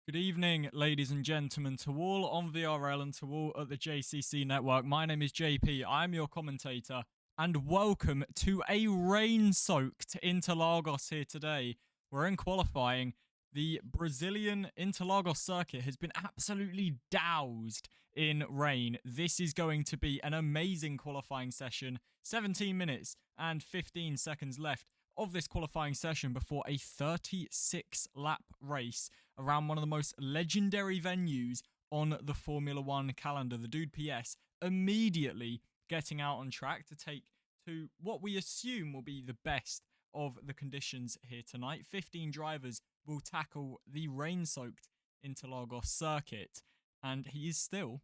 Good evening, ladies and gentlemen, to all on VRL and to all at the JCC network. My name is JP, I'm your commentator, and welcome to a rain-soaked Interlagos here today. We're in qualifying. The Brazilian Interlagos circuit has been absolutely doused in rain. This is going to be an amazing qualifying session. 17 minutes and 15 seconds left of this qualifying session before a 36 lap race around one of the most legendary venues on the Formula One calendar. The Dude PS immediately getting out on track to take to what we assume will be the best of the conditions here tonight. 15 drivers will tackle the rain-soaked Interlagos circuit, and he is still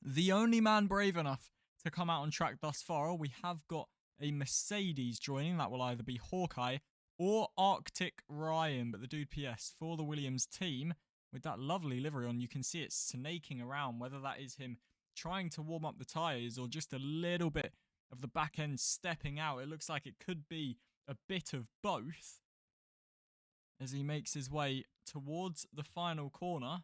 the only man brave enough to come out on track thus far. We have got a Mercedes joining. That will either be Hawkeye or Arctic Ryan, but the Dude PS for the Williams team with that lovely livery on. You can see it snaking around, whether that is him trying to warm up the tyres or just a little bit of the back end stepping out. It looks like it could be a bit of both as he makes his way towards the final corner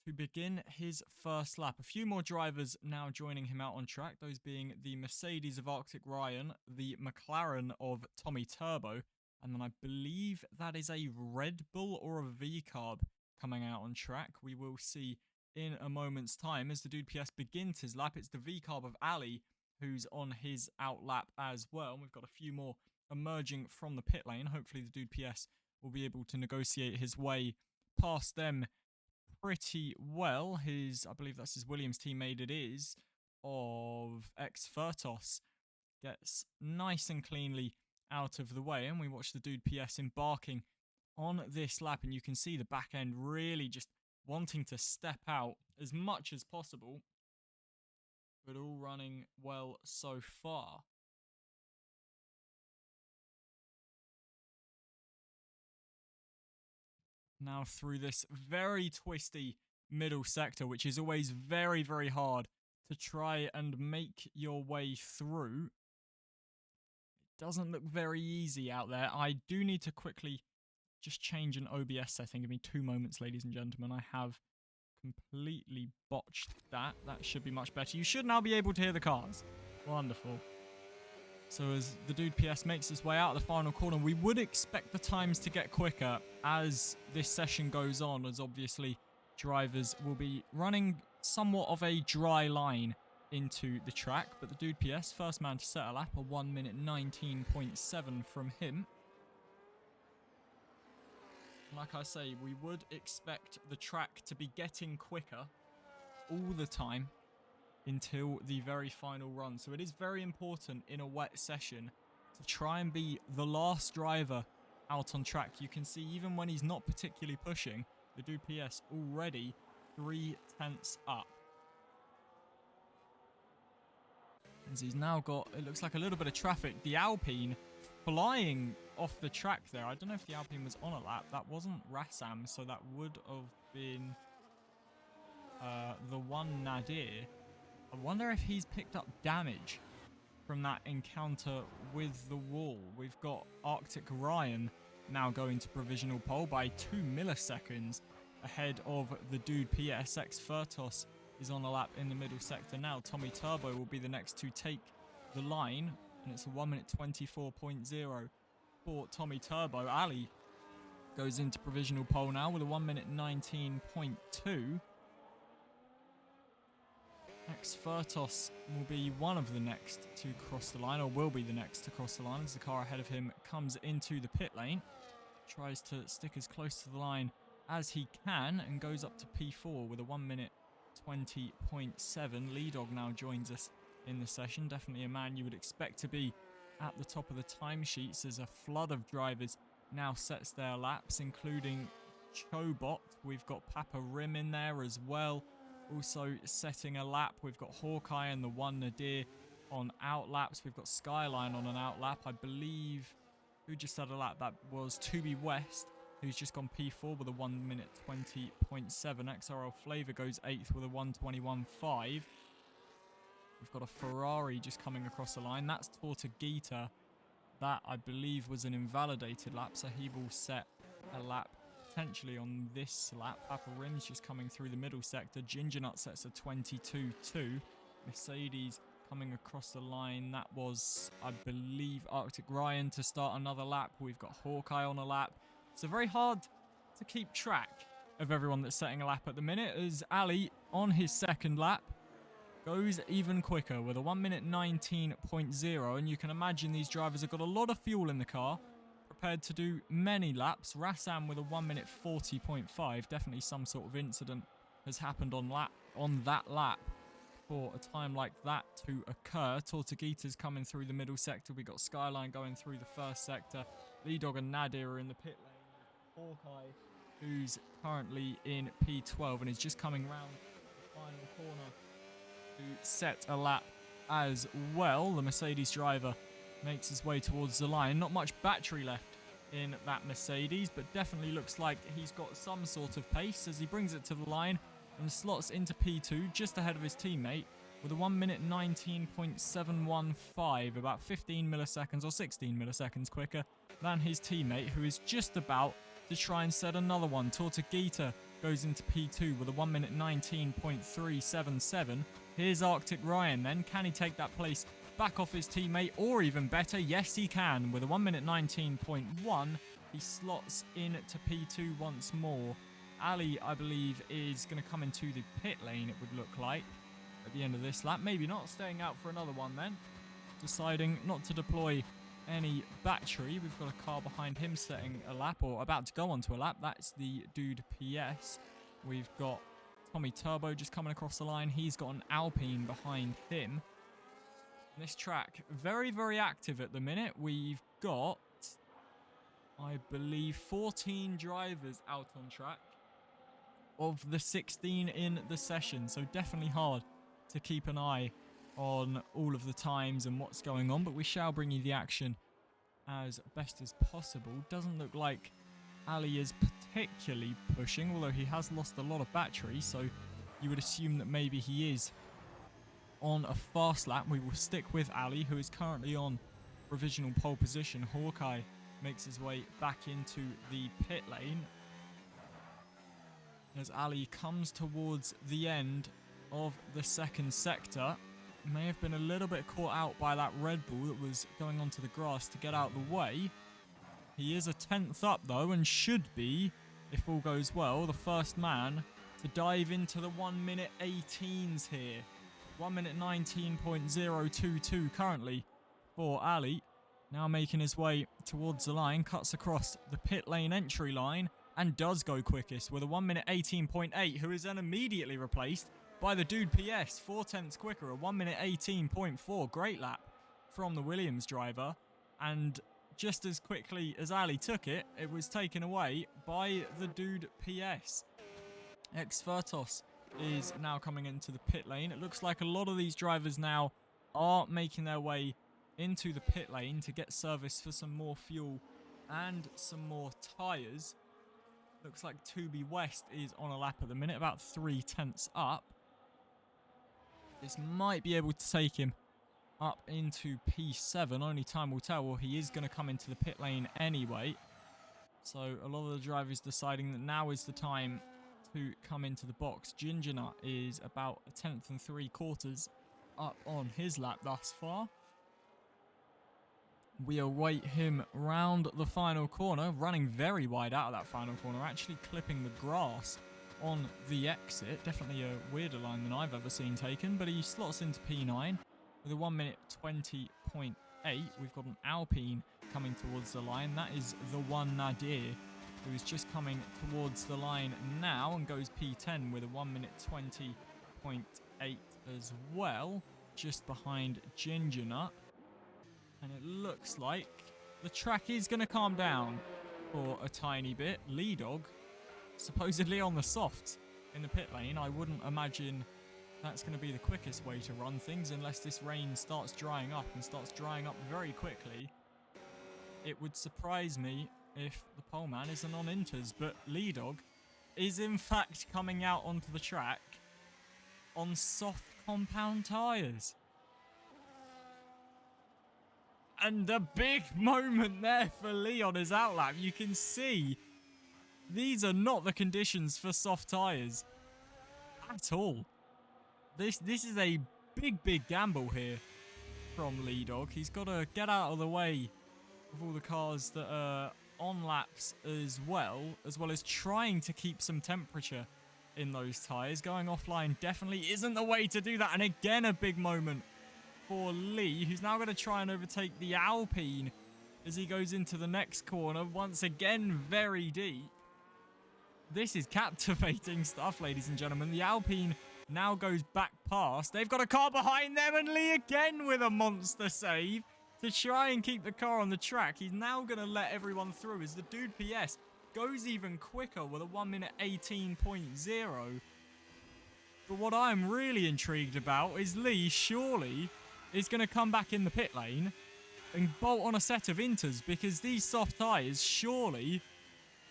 to begin his first lap. A few more drivers now joining him out on track, those being the Mercedes of Arctic Ryan, the McLaren of Tommy Turbo, and then I believe that is a Red Bull or a V-Carb coming out on track. We will see in a moment's time as the Dude PS begins his lap. It's the V-Carb of Ali who's on his out lap as well. And we've got a few more emerging from the pit lane. Hopefully the Dude PS will be able to negotiate his way past them pretty well. I believe that's his Williams teammate, it is, of R14, gets nice and cleanly out of the way, and we watch the Dude PS embarking on this lap, and you can see the back end really just wanting to step out as much as possible, but all running well so far. Now through this very twisty middle sector, which is always very, very hard to try and make your way through. It doesn't look very easy out there. I do need to quickly just change an OBS setting. Give me 2 moments, ladies and gentlemen. I have completely botched that. That should be much better. You should now be able to hear the cars. Wonderful. So as the Dude PS makes his way out of the final corner, we would expect the times to get quicker as this session goes on, as obviously drivers will be running somewhat of a dry line into the track. But the Dude PS, first man to set a lap, a 1 minute 19.7 from him. Like I say, we would expect the track to be getting quicker all the time until the very final run. So it is very important in a wet session to try and be the last driver out on track. You can see even when he's not particularly pushing, the Dude PS already 3/10 up. As he's now got, it looks like a little bit of traffic. The Alpine flying off the track there. I don't know if the Alpine was on a lap. That wasn't Rassam, so that would have been the one Nadir. I wonder if he's picked up damage from that encounter with the wall. We've got Arctic Ryan now going to provisional pole by 2 milliseconds ahead of the Dude PS. X-Fertos is on a lap in the middle sector now. Tommy Turbo will be the next to take the line, and it's a 1 minute 24.0 for Tommy Turbo. Ali goes into provisional pole now with a 1 minute 19.2. X-Fertos will be one of the next to cross the line, or will be the next to cross the line as the car ahead of him comes into the pit lane. Tries to stick as close to the line as he can and goes up to P4 with a 1 minute 20.7. Lee Dog now joins us in the session. Definitely a man you would expect to be at the top of the timesheets as a flood of drivers now sets their laps, including Chobot. We've got Papa Rim in there as well. Also setting a lap, we've got Hawkeye and the one Nadir on out laps. We've got Skyline on an out lap. I believe, who just had a lap? That was To Be West, who's just gone P4 with a 1 minute 20.7. XRL Flavor goes 8th with a 121.5. We've got a Ferrari just coming across the line. That's Tortuguita. That, I believe, was an invalidated lap, so he will set a lap potentially on this lap. Apple Rim's just coming through the middle sector. Ginger Nut sets a 22.2. Mercedes coming across the line. That was, I believe, Arctic Ryan to start another lap. We've got Hawkeye on a lap. So very hard to keep track of everyone that's setting a lap at the minute, as Ali on his second lap goes even quicker with a 1 minute 19.0, and you can imagine these drivers have got a lot of fuel in the car, prepared to do many laps. Rassam with a 1 minute 40.5, definitely some sort of incident has happened on that lap for a time like that to occur. Tortuguita's coming through the middle sector. We got Skyline going through the first sector. Lee Dog and Nadir are in the pit lane. Hawkeye, who's currently in P12 and is just coming round the final corner to set a lap as well. The Mercedes driver makes his way towards the line. Not much battery left in that Mercedes, but definitely looks like he's got some sort of pace as he brings it to the line and slots into P2 just ahead of his teammate with a 1 minute 19.715, about 15 milliseconds or 16 milliseconds quicker than his teammate, who is just about to try and set another one. Tortuguita goes into P2 with a 1 minute 19.377. Here's Arctic Ryan then. Can he take that place back off his teammate, or even better? Yes, he can. With a 1 minute 19.1, he slots into P2 once more. Ali, I believe, is going to come into the pit lane, it would look like, at the end of this lap. Maybe not, staying out for another one then. Deciding not to deploy any battery. We've got a car behind him setting a lap, or about to go onto a lap. That's the dude PS. We've got Tommy Turbo just coming across the line. He's got an Alpine behind him. This track, very, very active at the minute. We've got, I believe, 14 drivers out on track of the 16 in the session. So definitely hard to keep an eye on all of the times and what's going on, but we shall bring you the action as best as possible. Doesn't look like Ali is particularly pushing, although he has lost a lot of battery, so you would assume that maybe he is on a fast lap. We will stick with Ali, who is currently on provisional pole position. Hawkeye makes his way back into the pit lane as Ali comes towards the end of the second sector. May have been a little bit caught out by that Red Bull that was going onto the grass to get out of the way. He is a 10th up though, and should be, if all goes well, the first man to dive into the 1 minute 18s here. 1 minute 19.022 currently for Ali. Now making his way towards the line, cuts across the pit lane entry line and does go quickest with a 1 minute 18.8, who is then immediately replaced by the dude PS, 4/10 quicker, a 1 minute 18.4. Great lap from the Williams driver. And just as quickly as Ali took it, it was taken away by the dude PS. Exfertos is now coming into the pit lane. It looks like a lot of these drivers now are making their way into the pit lane to get service for some more fuel and some more tyres. Looks like 2B West is on a lap at the minute, about 3/10 up. This might be able to take him up into P7. Only time will tell. Well, he is going to come into the pit lane anyway. So a lot of the drivers deciding that now is the time to come into the box. Ginger Nut is about 1/10 and 3/4 up on his lap thus far. We await him round the final corner, running very wide out of that final corner, actually clipping the grass on the exit. Definitely a weirder line than I've ever seen taken, but he slots into P9 with a 1 minute 20.8. We've got an Alpine coming towards the line. That is the one Nadir, who is just coming towards the line now and goes P10 with a 1 minute 20.8 as well, just behind Ginger Nut. And it looks like the track is going to calm down for a tiny bit. Lee Dog supposedly on the softs in the pit lane. I wouldn't imagine that's going to be the quickest way to run things unless this rain starts drying up and starts drying up very quickly. It would surprise me if the pole man isn't on inters, but Lee Dog is in fact coming out onto the track on soft compound tyres. And a big moment there for Lee on his outlap. You can see These are not the conditions for soft tyres at all. This is a big gamble here from Lee Dog. He's got to get out of the way of all the cars that are on laps as well as trying to keep some temperature in those tyres. Going offline definitely isn't the way to do that. And again, a big moment for Lee, who's now going to try and overtake the Alpine as he goes into the next corner. Once again, very deep. This is captivating stuff, ladies and gentlemen. The Alpine now goes back past. They've got a car behind them, and Lee again with a monster save to try and keep the car on the track. He's now going to let everyone through as the dude PS goes even quicker with a 1 minute 18.0. But what I'm really intrigued about is Lee surely is going to come back in the pit lane and bolt on a set of inters, because these soft tyres surely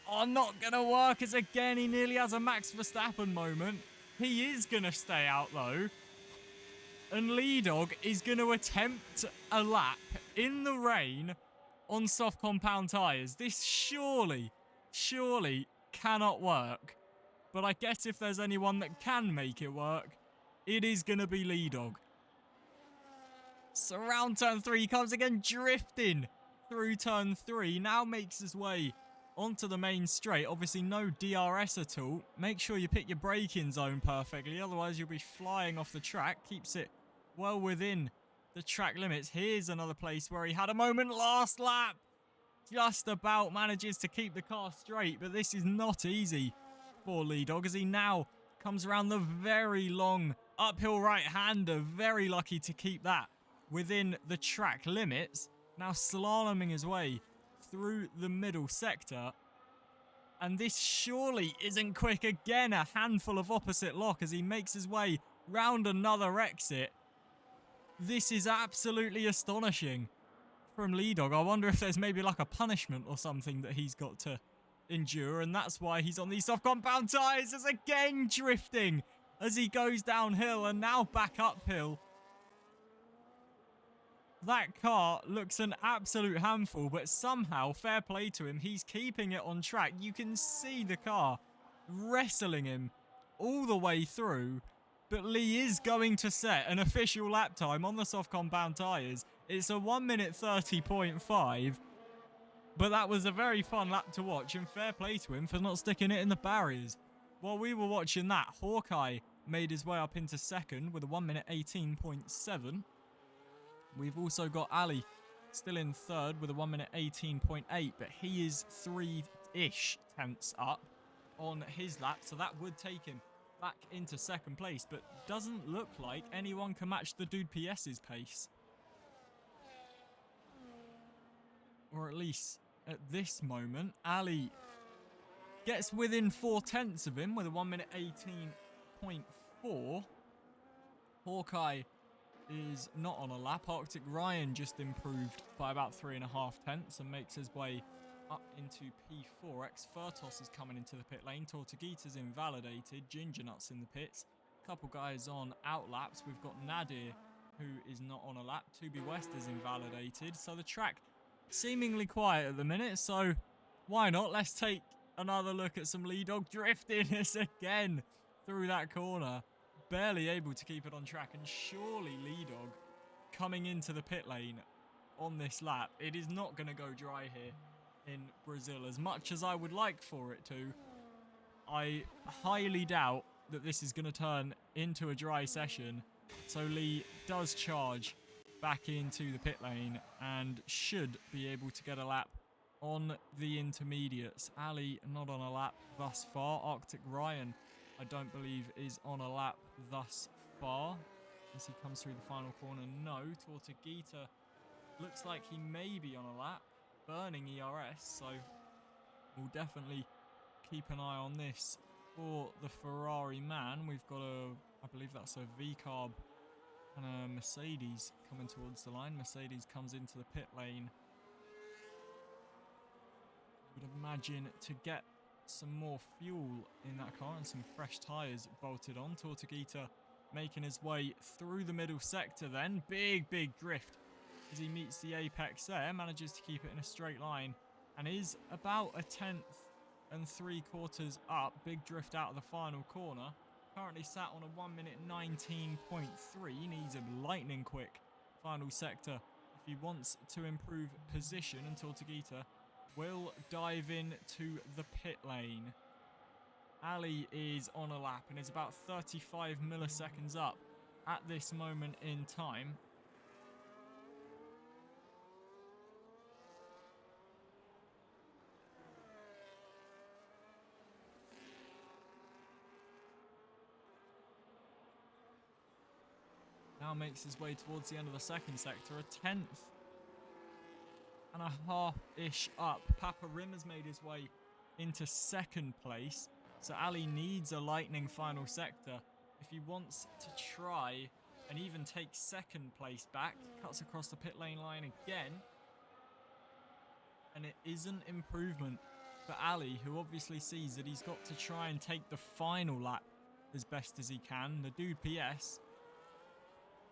are not going to work, as again he nearly has a Max Verstappen moment. He is going to stay out though. And Lee Dog is going to attempt a lap in the rain on soft compound tyres. This surely cannot work. But I guess if there's anyone that can make it work, it is going to be Lee Dog. So around turn 3, he comes again drifting through turn 3. Now makes his way onto the main straight. Obviously no DRS at all. Make sure you pick your braking zone perfectly, otherwise you'll be flying off the track. Keeps it well within the track limits. Here's another place where he had a moment last lap. Just about manages to keep the car straight, but this is not easy for Lee Dog as he now comes around the very long uphill right-hander. Very lucky to keep that within the track limits. Now slaloming his way through the middle sector. And this surely isn't quick. Again, a handful of opposite lock as he makes his way round another exit. This is absolutely astonishing from Lee Dog. I wonder if there's maybe like a punishment or something that he's got to endure, and that's why he's on these soft compound tyres. As again drifting as he goes downhill and now back uphill. That car looks an absolute handful, but somehow, fair play to him, he's keeping it on track. You can see the car wrestling him all the way through, but Lee is going to set an official lap time on the soft compound tyres. It's a 1 minute 30.5, but that was a very fun lap to watch, and fair play to him for not sticking it in the barriers. While we were watching that, Hawkeye made his way up into second with a 1 minute 18.7. We've also got Ali still in third with a 1 minute 18.8, but he is 3-ish tenths up on his lap, so that would take him back into second place, but doesn't look like anyone can match the dude PS's pace. Or at least at this moment, Ali gets within 4 tenths of him with a 1 minute 18.4. Hawkeye is not on a lap. Arctic Ryan just improved by about 3.5 tenths and makes his way up into P4. X-Furtos is coming into the pit lane. Tortuguita's invalidated. Ginger Nuts in the pits. Couple guys on out laps. We've got Nadir, who is not on a lap. 2B West is invalidated. So the track seemingly quiet at the minute. So why not? Let's take another look at some Lee Dog drifting us again through that corner. Barely able to keep it on track, and surely Lee Dog coming into the pit lane on this lap. It is not going to go dry here in Brazil as much as I would like for it to. I highly doubt that this is going to turn into a dry session. So Lee does charge back into the pit lane and should be able to get a lap on the intermediates. Ali not on a lap thus far. Arctic Ryan, I don't believe, is on a lap thus far as he comes through the final corner. No, Tortuguita looks like he may be on a lap, burning ERS, so we'll definitely keep an eye on this for the Ferrari man. We've got I believe that's a V-Carb and a Mercedes coming towards the line. Mercedes comes into the pit lane, I would imagine, to get some more fuel in that car and some fresh tyres bolted on. Tortuguita making his way through the middle sector then. Big drift as he meets the apex there. Manages to keep it in a straight line and is about a tenth and 3/4 up. Big drift out of the final corner. Currently sat on a 1 minute 19.3. Needs a lightning quick final sector if he wants to improve position, and Tortuguita will dive in to the pit lane. Ali is on a lap and is about 35 milliseconds up at this moment in time. Now makes his way towards the end of the second sector, a 10.5-ish up. Papa Rim has made his way into second place, so Ali needs a lightning final sector if he wants to try and even take second place back. Cuts across the pit lane line again, and it isn't improvement for Ali, who obviously sees that he's got to try and take the final lap as best as he can. The dude PS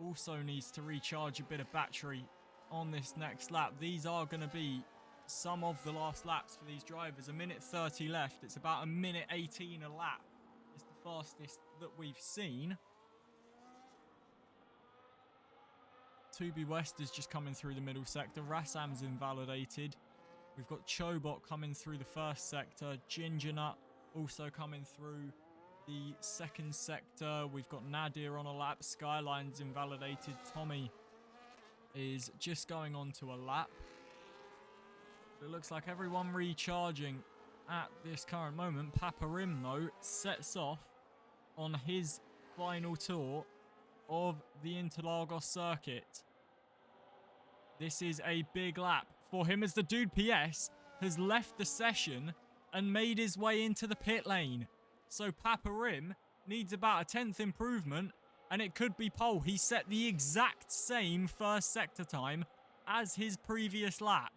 also needs to recharge a bit of battery on this next lap. These are going to be some of the last laps for these drivers. 1:30 left. It's about 1:18 a lap. It's the fastest that we've seen. Tubi West is just coming through the middle sector. Rassam's invalidated. We've got Chobot coming through the first sector. Ginger Nut also coming through the second sector. We've got Nadir on a lap. Skyline's invalidated. Tommy is just going on to a lap. It looks like everyone recharging at this current moment. Papa Rim, though, sets off on his final tour of the Interlagos circuit. This is a big lap for him as the dude PS has left the session and made his way into the pit lane. So Papa Rim needs about a 10th improvement, and it could be pole. He set the exact same first sector time as his previous lap.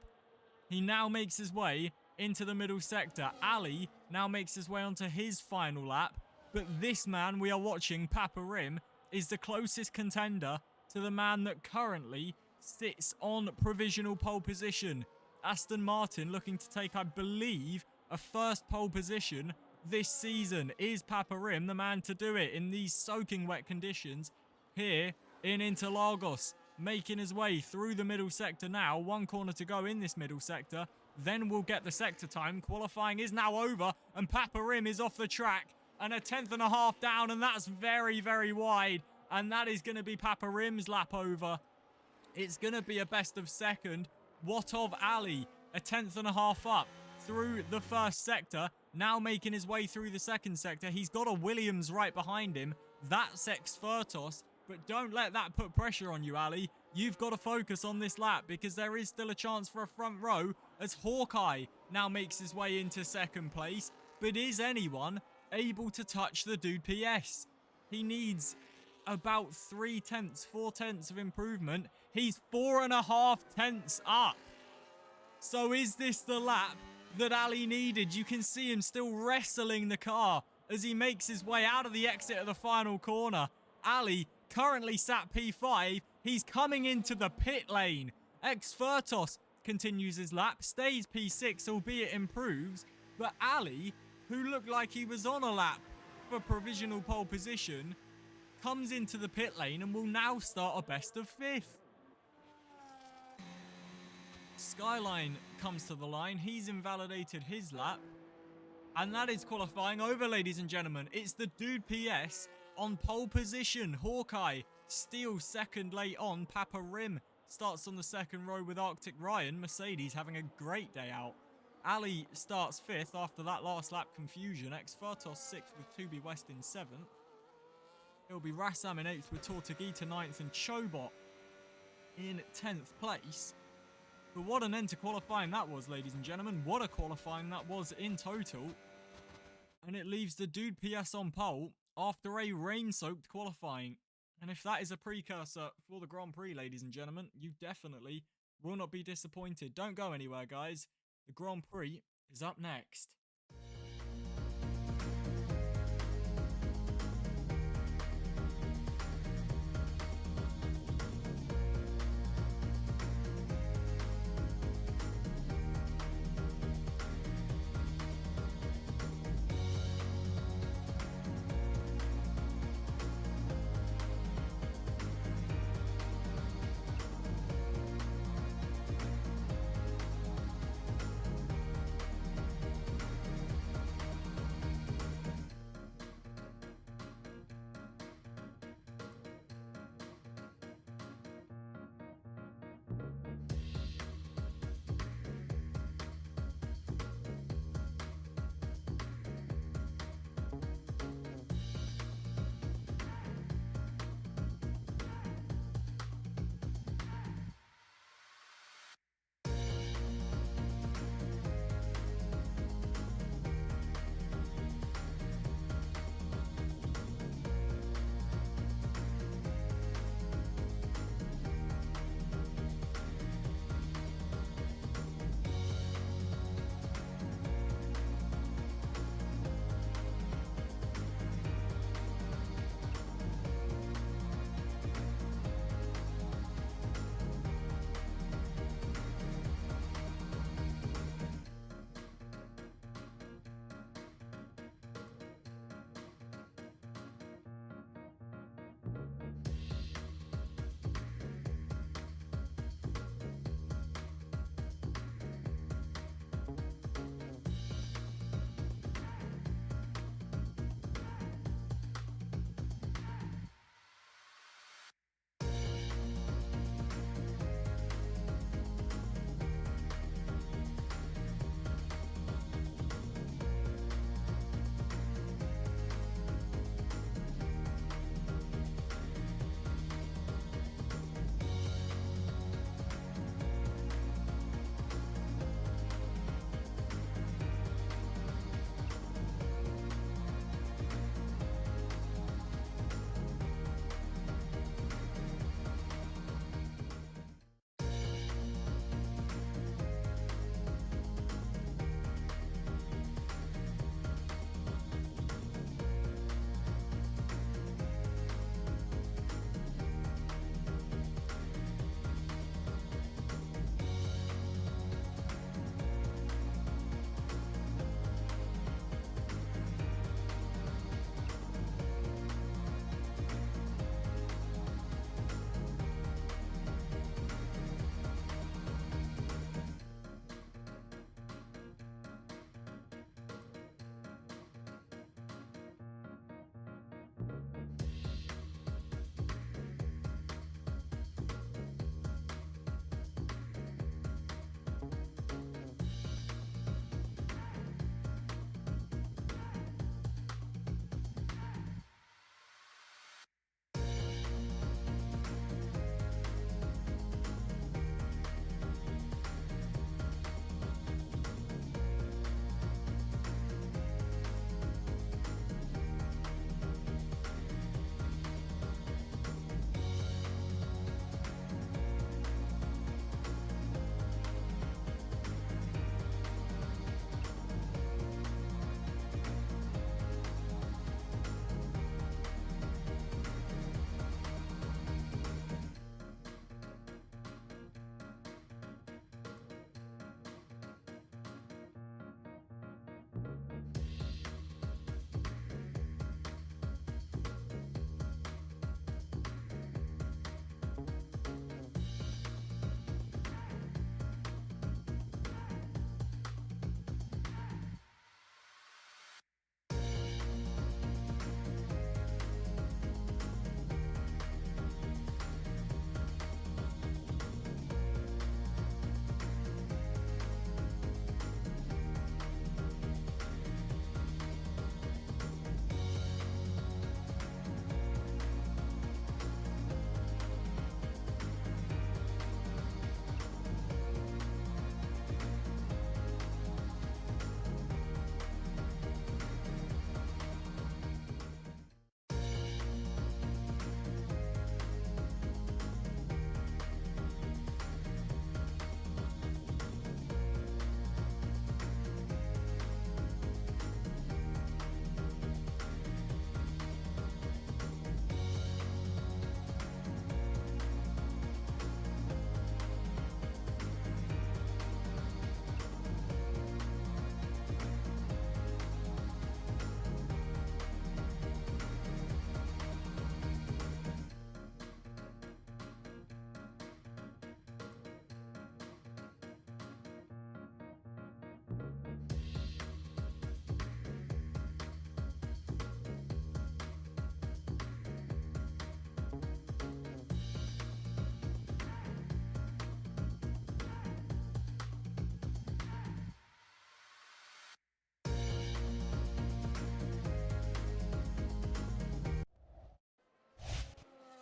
He now makes his way into the middle sector. Ali now makes his way onto his final lap, but this man we are watching, Papa Rim, is the closest contender to the man that currently sits on provisional pole position. Aston Martin looking to take, I believe, a first pole position this season. Is Papa Rim the man to do it in these soaking wet conditions here in Interlagos? Making his way through the middle sector now. One corner to go in this middle sector. Then we'll get the sector time. Qualifying is now over, and Papa Rim is off the track. And a 10.5 down, and that's very, very wide. And that is going to be Papa Rim's lap over. It's going to be a best of second. What of Ali? A 10.5 up through the first sector. Now making his way through the second sector. He's got a Williams right behind him. That's Exfertos. But don't let that put pressure on you, Ali. You've got to focus on this lap because there is still a chance for a front row as Hawkeye now makes his way into second place. But is anyone able to touch the dude PS? He needs about 4/10 of improvement. He's 4.5 tenths up. So is this the lap that Ali needed? You can see him still wrestling the car as he makes his way out of the exit of the final corner. Ali currently sat P5. He's coming into the pit lane. Exfertos continues his lap, stays P6, albeit improves. But Ali, who looked like he was on a lap for provisional pole position, comes into the pit lane and will now start a best of 5th. Skyline comes to the line. He's invalidated his lap. And that is qualifying over, ladies and gentlemen. It's the dude PS on pole position. Hawkeye steals second late on. Papa Rim starts on the second row with Arctic Ryan. Mercedes having a great day out. Ali starts 5th after that last lap confusion. Exfertos 6th with Tubi West in 7th. It'll be Rassam in 8th with Tortuguita 9th and Chobot in 10th place. But what an end to qualifying that was, ladies and gentlemen. What a qualifying that was in total. And it leaves the dude PS on pole after a rain-soaked qualifying. And if that is a precursor for the Grand Prix, ladies and gentlemen, you definitely will not be disappointed. Don't go anywhere, guys. The Grand Prix is up next.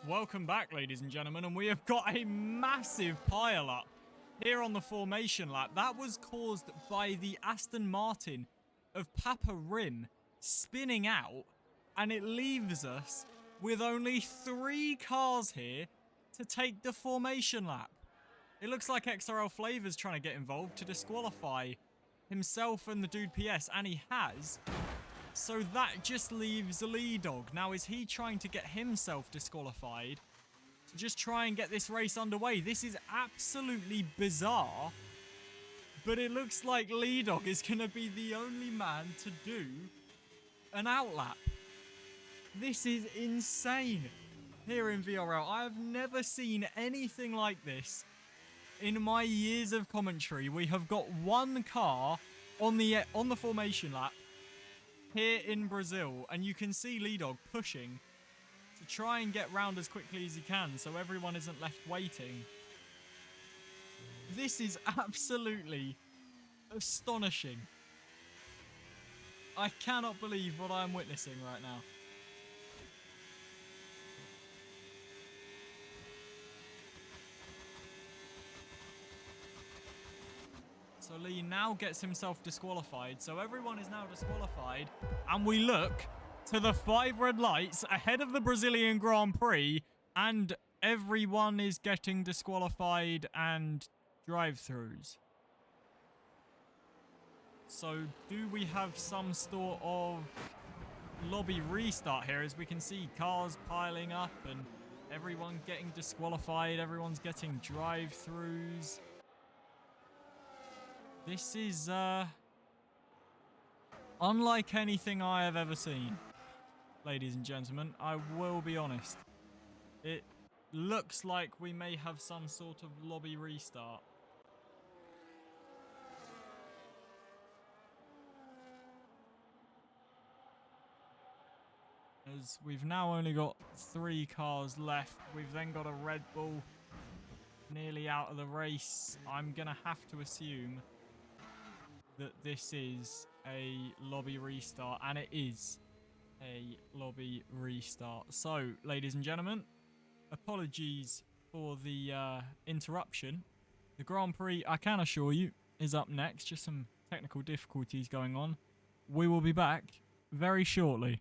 Welcome back, ladies and gentlemen, and we have got a massive pile-up here on the formation lap. That was caused by the Aston Martin of Papa Rim spinning out, and it leaves us with only 3 cars here to take the formation lap. It looks like XRL Flavor's trying to get involved to disqualify himself and the dude PS, and he has. So that just leaves Lee Dog. Now, is he trying to get himself disqualified to just try and get this race underway? This is absolutely bizarre. But it looks like Lee Dog is going to be the only man to do an outlap. This is insane here in VRL. I have never seen anything like this in my years of commentary. We have got 1 car on the formation lap here in Brazil, and you can see Lee Dog pushing to try and get round as quickly as he can so everyone isn't left waiting. This is absolutely astonishing. I cannot believe what I am witnessing right now. So Lee now gets himself disqualified. So everyone is now disqualified. And we look to the 5 red lights ahead of the Brazilian Grand Prix. And everyone is getting disqualified and drive-thrus. So do we have some sort of lobby restart here? As we can see cars piling up and everyone getting disqualified. Everyone's getting drive-thrus. This is unlike anything I have ever seen, ladies and gentlemen. I will be honest. It looks like we may have some sort of lobby restart. As we've now only got 3 cars left. We've then got a Red Bull nearly out of the race. I'm going to have to assume that this is a lobby restart, and it is a lobby restart. So, ladies and gentlemen, apologies for the interruption. The Grand Prix, I can assure you, is up next. Just some technical difficulties going on. We will be back very shortly.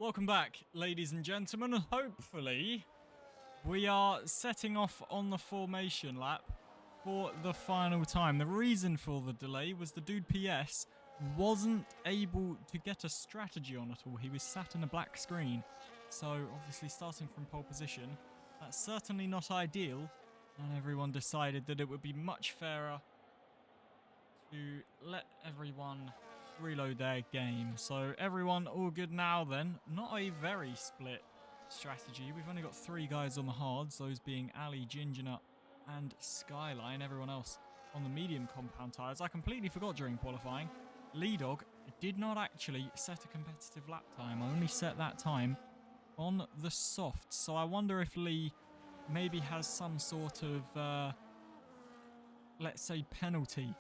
Welcome back, ladies and gentlemen. Hopefully, we are setting off on the formation lap for the final time. The reason for the delay was the dude PS wasn't able to get a strategy on at all. He was sat in a black screen. So, obviously, starting from pole position, that's certainly not ideal. And everyone decided that it would be much fairer to let everyone reload their game. So everyone all good now then. Not a very split strategy. We've only got 3 guys on the hards, those being Ali, Gingerut and Skyline. Everyone else on the medium compound tyres. I completely forgot during qualifying. Lee Dog did not actually set a competitive lap time. I only set that time on the soft. So I wonder if Lee maybe has some sort of, let's say, penalty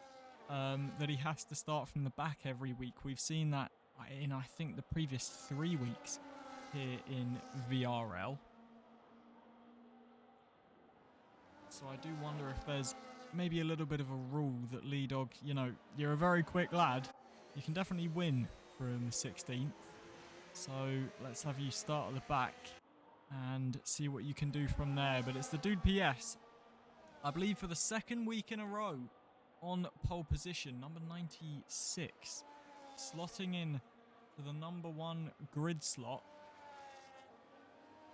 that he has to start from the back every week. We've seen that in, I think, the previous 3 weeks here in VRL. So I do wonder if there's maybe a little bit of a rule that Lee Dog, you know, you're a very quick lad. You can definitely win from 16th. So let's have you start at the back and see what you can do from there. But it's the dude PS, I believe, for the 2nd week in a row on pole position, number 96, slotting in to the number 1 grid slot.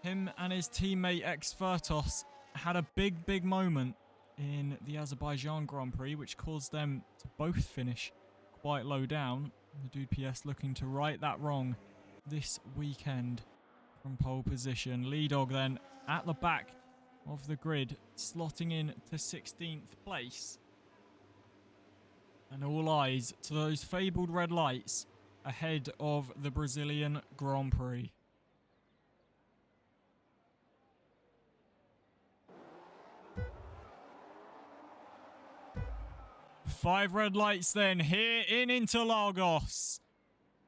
Him and his teammate X-Fertos had a big moment in the Azerbaijan Grand Prix, which caused them to both finish quite low down. The dude PS looking to right that wrong this weekend from pole position. Lee Dog then at the back of the grid, slotting in to 16th place. And all eyes to those fabled red lights ahead of the Brazilian Grand Prix. Five red lights then here in Interlagos.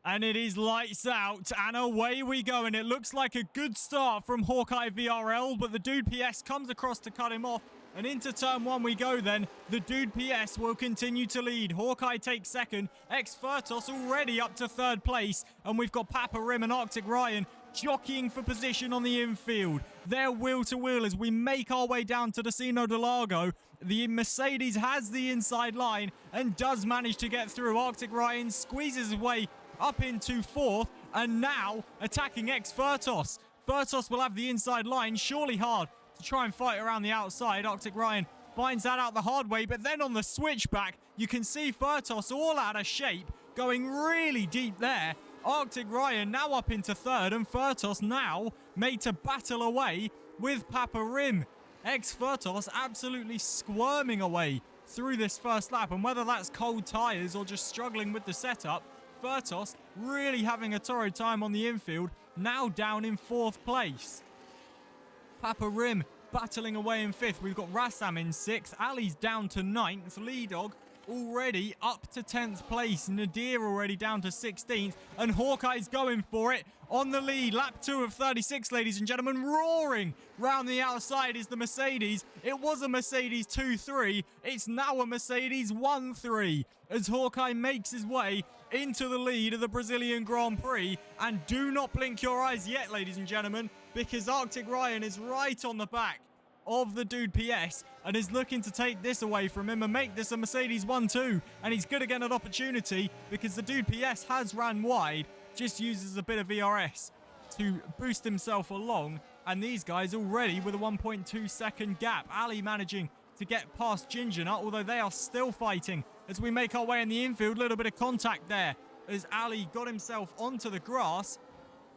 And it is lights out and away we go. And it looks like a good start from Hawkeye VRL, but the dude PS comes across to cut him off. And into turn 1 we go then. The dude PS will continue to lead. Hawkeye takes 2nd. X-Fertos already up to 3rd place. And we've got Papa Rim and Arctic Ryan jockeying for position on the infield. They're wheel to wheel as we make our way down to Destino de Largo. The Mercedes has the inside line and does manage to get through. Arctic Ryan squeezes his way up into 4th and now attacking X-Fertos. Fertos will have the inside line, surely hard to try and fight around the outside. Arctic Ryan finds that out the hard way, but then on the switchback, you can see Fertos all out of shape, going really deep there. Arctic Ryan now up into 3rd, and Fertos now made to battle away with Papa Rim. X-Fertos absolutely squirming away through this first lap, and whether that's cold tyres or just struggling with the setup, Fertos really having a torrid time on the infield, now down in 4th place. Papa Rim battling away in 5th. We've got Rassam in 6th. Ali's down to 9th. Lee Dog already up to 10th place. Nadir already down to 16th. And Hawkeye's going for it on the lead. Lap 2 of 36, ladies and gentlemen. Roaring round the outside is the Mercedes. It was a Mercedes 2-3. It's now a Mercedes 1-3 as Hawkeye makes his way into the lead of the Brazilian Grand Prix. And do not blink your eyes yet, ladies and gentlemen, because Arctic Ryan is right on the back of the dude PS and is looking to take this away from him and make this a Mercedes 1-2. And he's going to get an opportunity because the dude PS has ran wide, just uses a bit of VRS to boost himself along. And these guys already with a 1.2 second gap. Ali managing to get past Gingerut, although they are still fighting as we make our way in the infield. A little bit of contact there as Ali got himself onto the grass.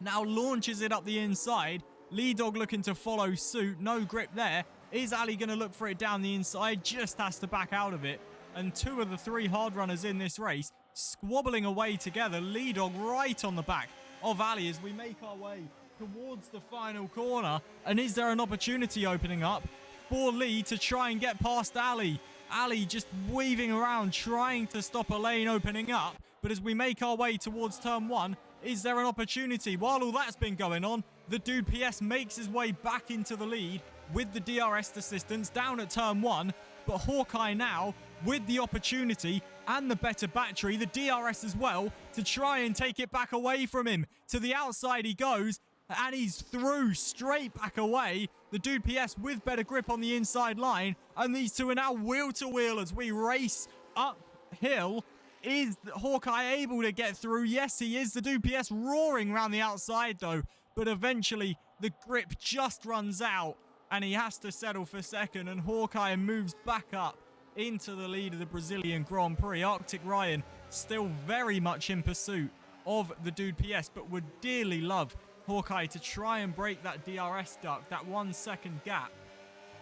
Now launches it up the inside. Lee Dog looking to follow suit. No grip there. Is Ali going to look for it down the inside? Just has to back out of it. And 2 of the 3 hard runners in this race squabbling away together. Lee Dog right on the back of Ali as we make our way towards the final corner. And is there an opportunity opening up for Lee to try and get past Ali? Ali just weaving around, trying to stop a lane opening up. But as we make our way towards turn 1, is there an opportunity? While all that's been going on, the dude PS makes his way back into the lead with the DRS assistance down at turn 1. But Hawkeye now, with the opportunity and the better battery, the DRS as well, to try and take it back away from him. To the outside he goes, and he's through straight back away. The Dude PS with better grip on the inside line, and these two are now wheel to wheel as we race uphill. Is Hawkeye able to get through? Yes, he is. The Dude PS roaring around the outside though, but eventually the grip just runs out and he has to settle for second, and Hawkeye moves back up into the lead of the Brazilian Grand Prix. Arctic Ryan still very much in pursuit of the Dude PS, but would dearly love Hawkeye to try and break that DRS duck, that 1 second gap.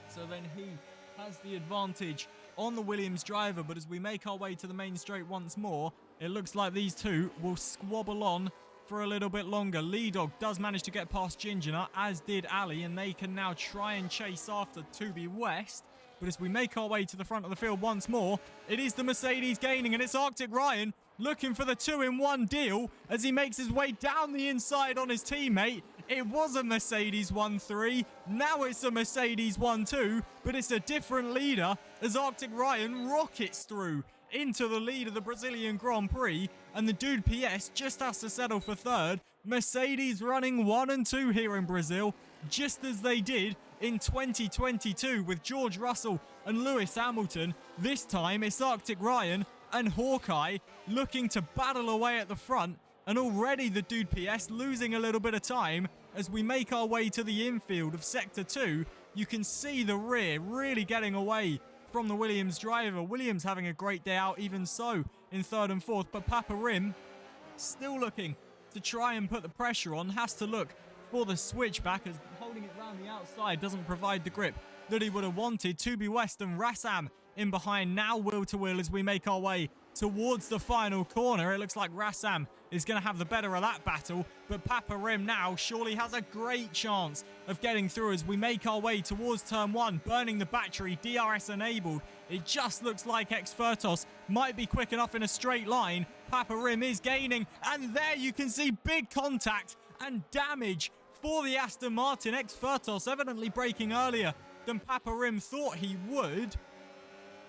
So then he has the advantage on the Williams driver, but as we make our way to the main straight once more, it looks like these two will squabble on for a little bit longer. Lee Dog does manage to get past Ginger Nut, as did Ali, and they can now try and chase after To-Be West. But as we make our way to the front of the field once more, it is the Mercedes gaining, and it's Arctic Ryan looking for the 2-in-1 deal as he makes his way down the inside on his teammate. It was a Mercedes 1-3, now it's a Mercedes 1-2, but it's a different leader as Arctic Ryan rockets through into the lead of the Brazilian Grand Prix, and the Dude PS just has to settle for third. Mercedes running 1 and 2 here in Brazil, just as they did in 2022 with George Russell and Lewis Hamilton. This time it's Arctic Ryan and Hawkeye looking to battle away at the front, and already the Dude PS losing a little bit of time as we make our way to the infield of Sector 2. You can see the rear really getting away from the Williams driver. Williams having a great day out even so in third and fourth, but Papa Rim still looking to try and put the pressure on, has to look for the switchback as holding it round the outside doesn't provide the grip that he would have wanted. To-Be West and Rassam in behind now wheel to wheel as we make our way towards the final corner. It looks like Rassam is going to have the better of that battle, but Papa Rim now surely has a great chance of getting through as we make our way towards turn 1, burning the battery, DRS enabled. It just looks like Exfertos might be quick enough in a straight line. Papa Rim is gaining, and there you can see big contact and damage for the Aston Martin. Exfertos evidently braking earlier than Papa Rim thought he would.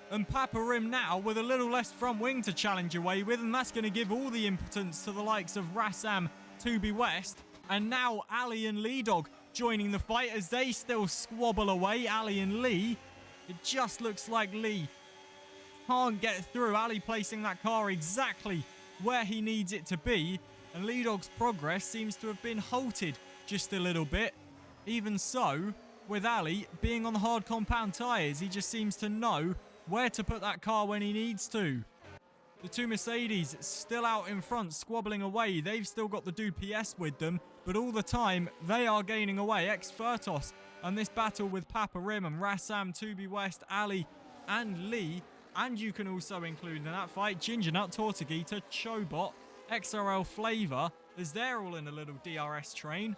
And Papa Rim now with a little less front wing to challenge away with, and that's going to give all the impotence to the likes of Rassam, To-Be West, and now Ali and Lee Dog joining the fight as they still squabble away. Ali and Lee, it just looks like Lee can't get through. Ali placing that car exactly where he needs it to be, and Lee Dog's progress seems to have been halted just a little bit. Even so, with Ali being on the hard compound tyres, he just seems to know where to put that car when he needs to. The two Mercedes still out in front, squabbling away. They've still got the Dude PS with them, but all the time they are gaining away. Exfertos and this battle with Papa Rim and Rassam, To-Be West, Ali and Lee. And you can also include in that fight Ginger Nut, Tortuguita, Chobot, XRL Flavor, as they're all in a little DRS train.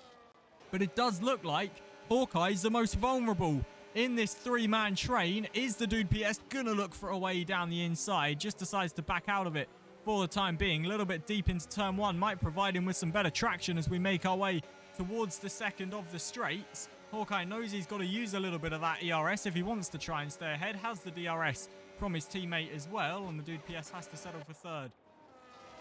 But it does look like Hawkeye's the most vulnerable in this three-man train. Is the Dude PS gonna look for a way down the inside? Just decides to back out of it for the time being. A little bit deep into turn 1 might provide him with some better traction as we make our way towards the second of the straights. Hawkeye knows he's got to use a little bit of that ERS if he wants to try and stay ahead. Has the DRS from his teammate as well, and the Dude PS has to settle for third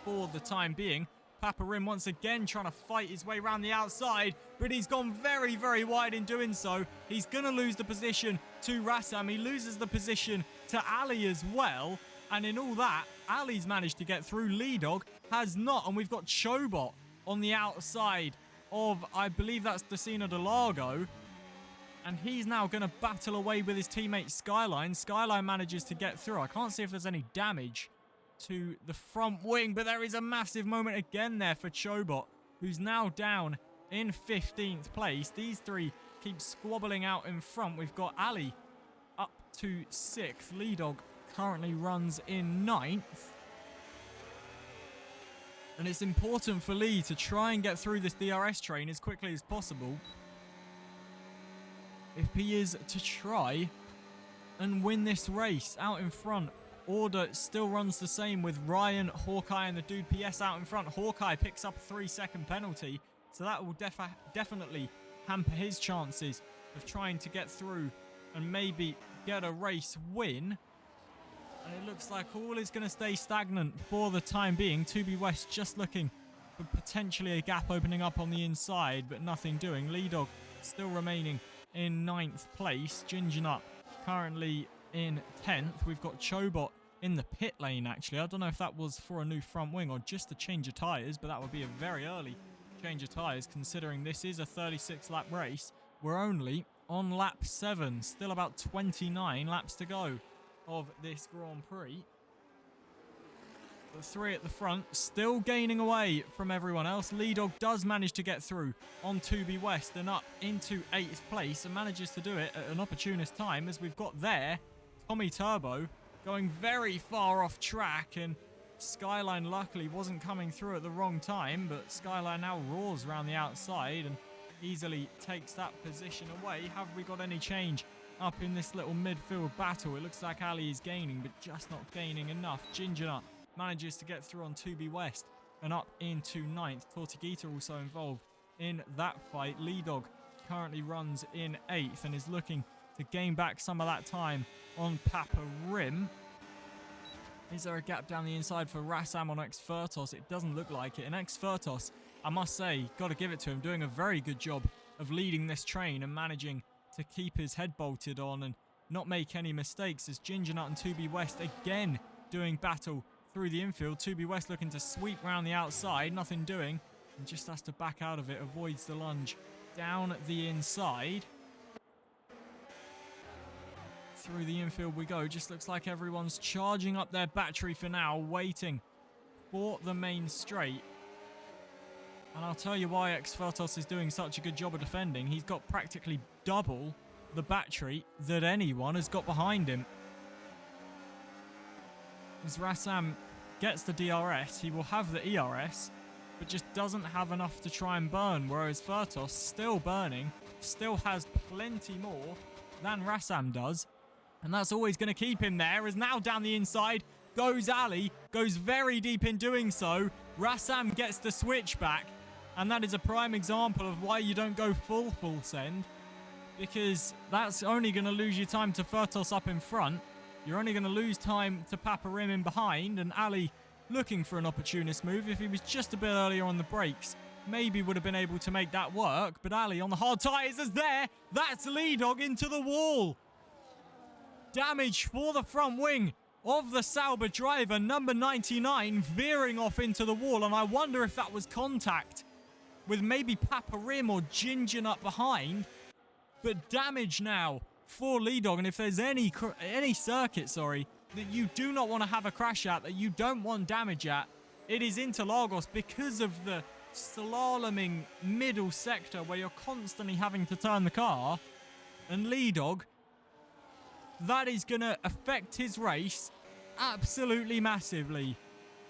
for the time being. Papa Rim once again trying to fight his way around the outside, but he's gone very, very wide in doing so. He's going to lose the position to Rassam. He loses the position to Ali as well. And in all that, Ali's managed to get through. Lee Dog has not. And we've got Chobot on the outside of, I believe that's Decina de Largo. And he's now going to battle away with his teammate Skyline. Skyline manages to get through. I can't see if there's any damage to the front wing, but there is a massive moment again there for Chobot, who's now down in 15th place. These three keep squabbling out in front. We've got Ali up to 6th. Lee Dog currently runs in 9th. And it's important for Lee to try and get through this DRS train as quickly as possible if he is to try and win this race out in front. Order still runs the same with Ryan, Hawkeye and the Dude PS out in front. Hawkeye picks up a 3-second penalty, so that will definitely hamper his chances of trying to get through and maybe get a race win. And it looks like all is going to stay stagnant for the time being. 2B West just looking for potentially a gap opening up on the inside, but nothing doing. Lee Dog still remaining in 9th place. Ginger Nut currently in 10th. We've got Chobot in the pit lane, actually. I don't know if that was for a new front wing or just a change of tyres, but that would be a very early change of tyres, considering this is a 36-lap race. We're only on lap 7. Still about 29 laps to go of this Grand Prix. The 3 at the front still gaining away from everyone else. Lee Dog does manage to get through on 2B West and up into 8th place, and manages to do it at an opportunist time, as we've got there Tommy Turbo going very far off track, and Skyline luckily wasn't coming through at the wrong time, but Skyline now roars around the outside and easily takes that position away. Have we got any change up in this little midfield battle? It looks like Ali is gaining, but just not gaining enough. Ginger Nut manages to get through on 2B West and up into 9th. Tortuguita also involved in that fight. Lee Dog currently runs in 8th and is looking to gain back some of that time on Papa Rim. Is there a gap down the inside for Rassam on X-Fertos? It doesn't look like it. And X-Fertos, I must say, got to give it to him, doing a very good job of leading this train and managing to keep his head bolted on and not make any mistakes, as Ginger Nut and 2B West again doing battle through the infield. 2B West looking to sweep round the outside, nothing doing, and just has to back out of it, avoids the lunge down the inside. Through the infield we go. Just looks like everyone's charging up their battery for now, waiting for the main straight. And I'll tell you why X-Fertos is doing such a good job of defending. He's got practically double the battery that anyone has got behind him. As Rassam gets the DRS, he will have the ERS, but just doesn't have enough to try and burn, whereas Fertos, still burning, still has plenty more than Rassam does. And that's always going to keep him there, as now down the inside goes Ali, goes very deep in doing so. Rassam gets the switch back, and that is a prime example of why you don't go full send, because that's only going to lose you time to Fertos up in front. You're only going to lose time to Papa Rim in behind, and Ali looking for an opportunist move. If he was just a bit earlier on the brakes, maybe would have been able to make that work, but Ali on the hard tyres is there. That's Lee Dog into the wall. Damage for the front wing of the Sauber driver, number 99, veering off into the wall, and I wonder if that was contact with maybe Papa Rim or Ginger Nut behind. But damage now for Lee Dog, and if there's any circuit, that you do not want to have a crash at, that you don't want damage at, it is Interlagos, because of the slaloming middle sector where you're constantly having to turn the car. And Lee Dog, that is going to affect his race absolutely massively.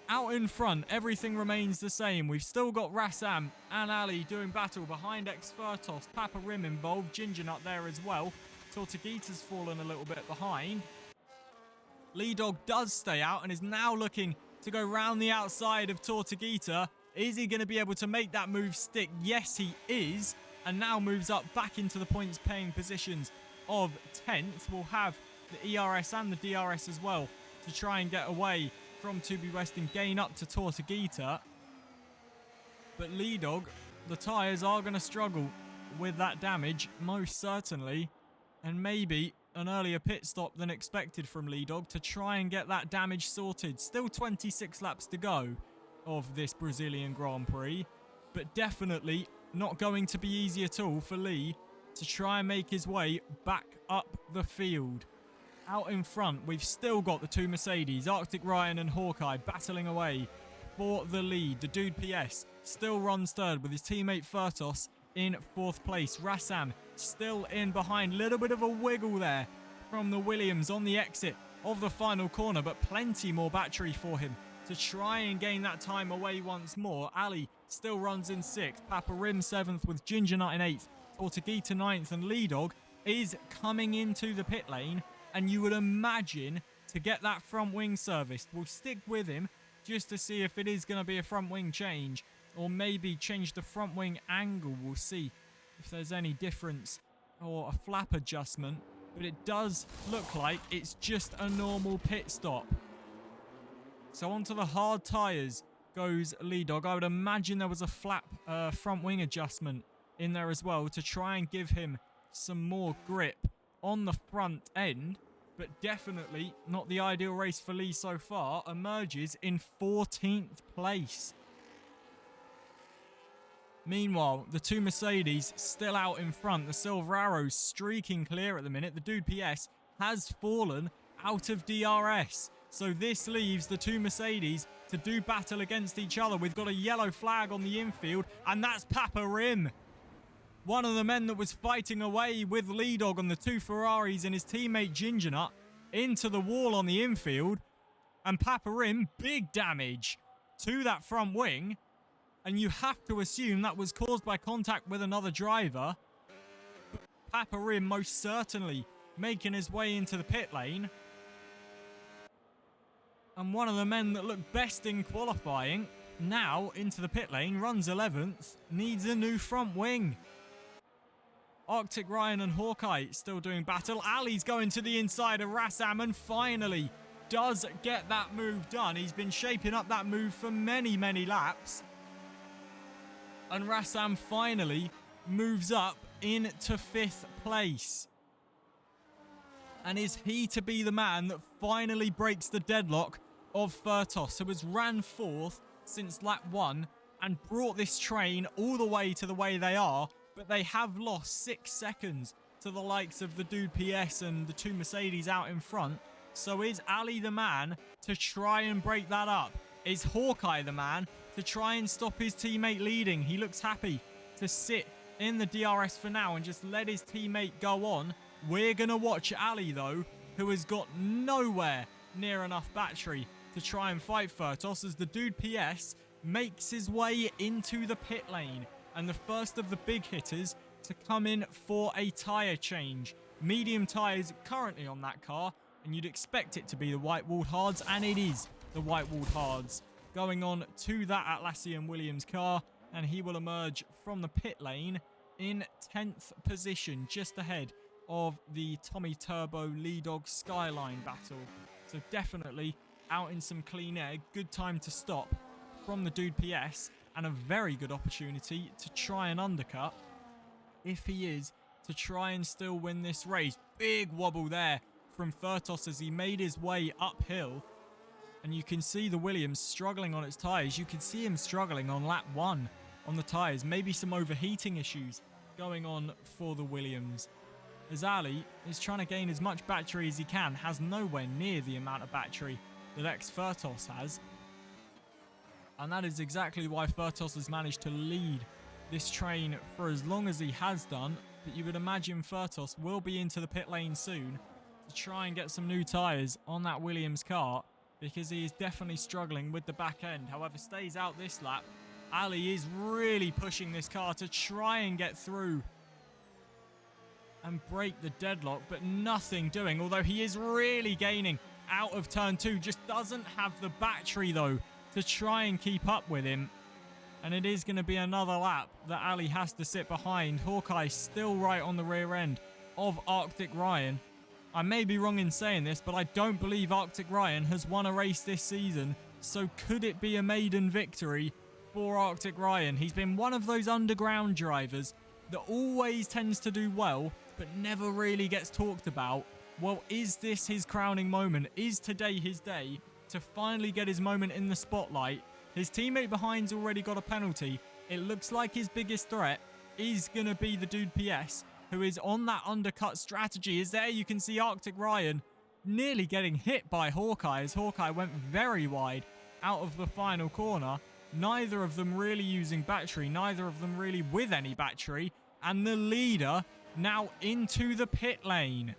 Out in front, everything remains the same. We've still got Rassam and Ali doing battle behind X-Fertos. Papa Rim involved, Ginger Nut there as well. Tortuguita's fallen a little bit behind. Lee Dog does stay out and is now looking to go round the outside of Tortuguita. Is he going to be able to make that move stick? Yes, he is. And now moves up back into the points paying positions of 10th. We'll have the ERS and the DRS as well to try and get away from 2B West and gain up to Tortuguita. But Lee Dog, the tyres are going to struggle with that damage, most certainly. And maybe an earlier pit stop than expected from Lee Dog to try and get that damage sorted. Still 26 laps to go of this Brazilian Grand Prix, but definitely not going to be easy at all for Lee to try and make his way back up the field. Out in front, we've still got the two Mercedes, Arctic Ryan and Hawkeye, battling away for the lead. The Dude PS still runs third with his teammate Fertos in 4th place. Rassam still in behind. Little bit of a wiggle there from the Williams on the exit of the final corner, but plenty more battery for him to try and gain that time away once more. Ali still runs in 6th. Papa Rim 7th with Ginger Nut in 8th. Tortuguita 9th, and Lee Dog is coming into the pit lane, and you would imagine to get that front wing serviced. We'll stick with him just to see if it is going to be a front wing change, or maybe change the front wing angle. We'll see if there's any difference, or a flap adjustment. but it does look like it's just a normal pit stop. So onto the hard tyres goes Lee Dog. I would imagine there was a flap front wing adjustment in there as well to try and give him some more grip on the front end, but definitely not the ideal race for Lee so far. Emerges in 14th place. Meanwhile, the two Mercedes still out in front. The Silver Arrows streaking clear at the minute. The Dude PS has fallen out of DRS. So this leaves the two Mercedes to do battle against each other. We've got a yellow flag on the infield, and that's Papa Rim. One of the men that was fighting away with Lee Dog on the two Ferraris and his teammate Ginger Nut into the wall on the infield. And Papa Rim, big damage to that front wing. And you have to assume that was caused by contact with another driver. But Papa Rim most certainly making his way into the pit lane. And one of the men that looked best in qualifying, now into the pit lane, runs 11th, needs a new front wing. Arctic Ryan and Hawkeye still doing battle. Ali's going to the inside of Rassam and finally does get that move done. He's been shaping up that move for many, many laps. And Rassam finally moves up into 5th place. And is he to be the man that finally breaks the deadlock of Furtos, who has ran 4th since lap 1 and brought this train all the way to the way they are, but they have lost 6 seconds to the likes of the Dude PS and the two Mercedes out in front. So is Ali the man to try and break that up? Is Hawkeye the man to try and stop his teammate leading? He looks happy to sit in the DRS for now and just let his teammate go on. We're going to watch Ali, though, who has got nowhere near enough battery to try and fight Furtos as the Dude PS makes his way into the pit lane. And the first of the big hitters to come in for a tyre change. Medium tyres currently on that car, and you'd expect it to be the white-walled hards, and it is the white-walled hards. Going on to that Atlassian Williams car, and he will emerge from the pit lane in 10th position, just ahead of the Tommy Turbo Lee Dog Skyline battle. So definitely out in some clean air. Good time to stop from the Dude PS, and a very good opportunity to try and undercut, if he is, to try and still win this race. Big wobble there from Furtos as he made his way uphill. And you can see the Williams struggling on its tyres. You can see him struggling on lap 1 on the tyres. Maybe some overheating issues going on for the Williams. As Ali is trying to gain as much battery as he can, has nowhere near the amount of battery that ex-Furtos has. And that is exactly why Furtos has managed to lead this train for as long as he has done. But you would imagine Furtos will be into the pit lane soon to try and get some new tyres on that Williams car, because he is definitely struggling with the back end. However, stays out this lap. Ali is really pushing this car to try and get through and break the deadlock, but nothing doing. Although he is really gaining out of turn 2. Just doesn't have the battery, though, to try and keep up with him. And it is going to be another lap that Ali has to sit behind. Hawkeye still right on the rear end of Arctic Ryan. I may be wrong in saying this, but I don't believe Arctic Ryan has won a race this season. So could it be a maiden victory for Arctic Ryan? He's been one of those underground drivers that always tends to do well, but never really gets talked about. Well, is this his crowning moment? Is today his day to finally get his moment in the spotlight? His teammate behind's already got a penalty. It looks like his biggest threat is going to be the Dude PS, who is on that undercut strategy. As there you can see Arctic Ryan nearly getting hit by Hawkeye, as Hawkeye went very wide out of the final corner. Neither of them really using battery, neither of them really with any battery. And the leader now into the pit lane.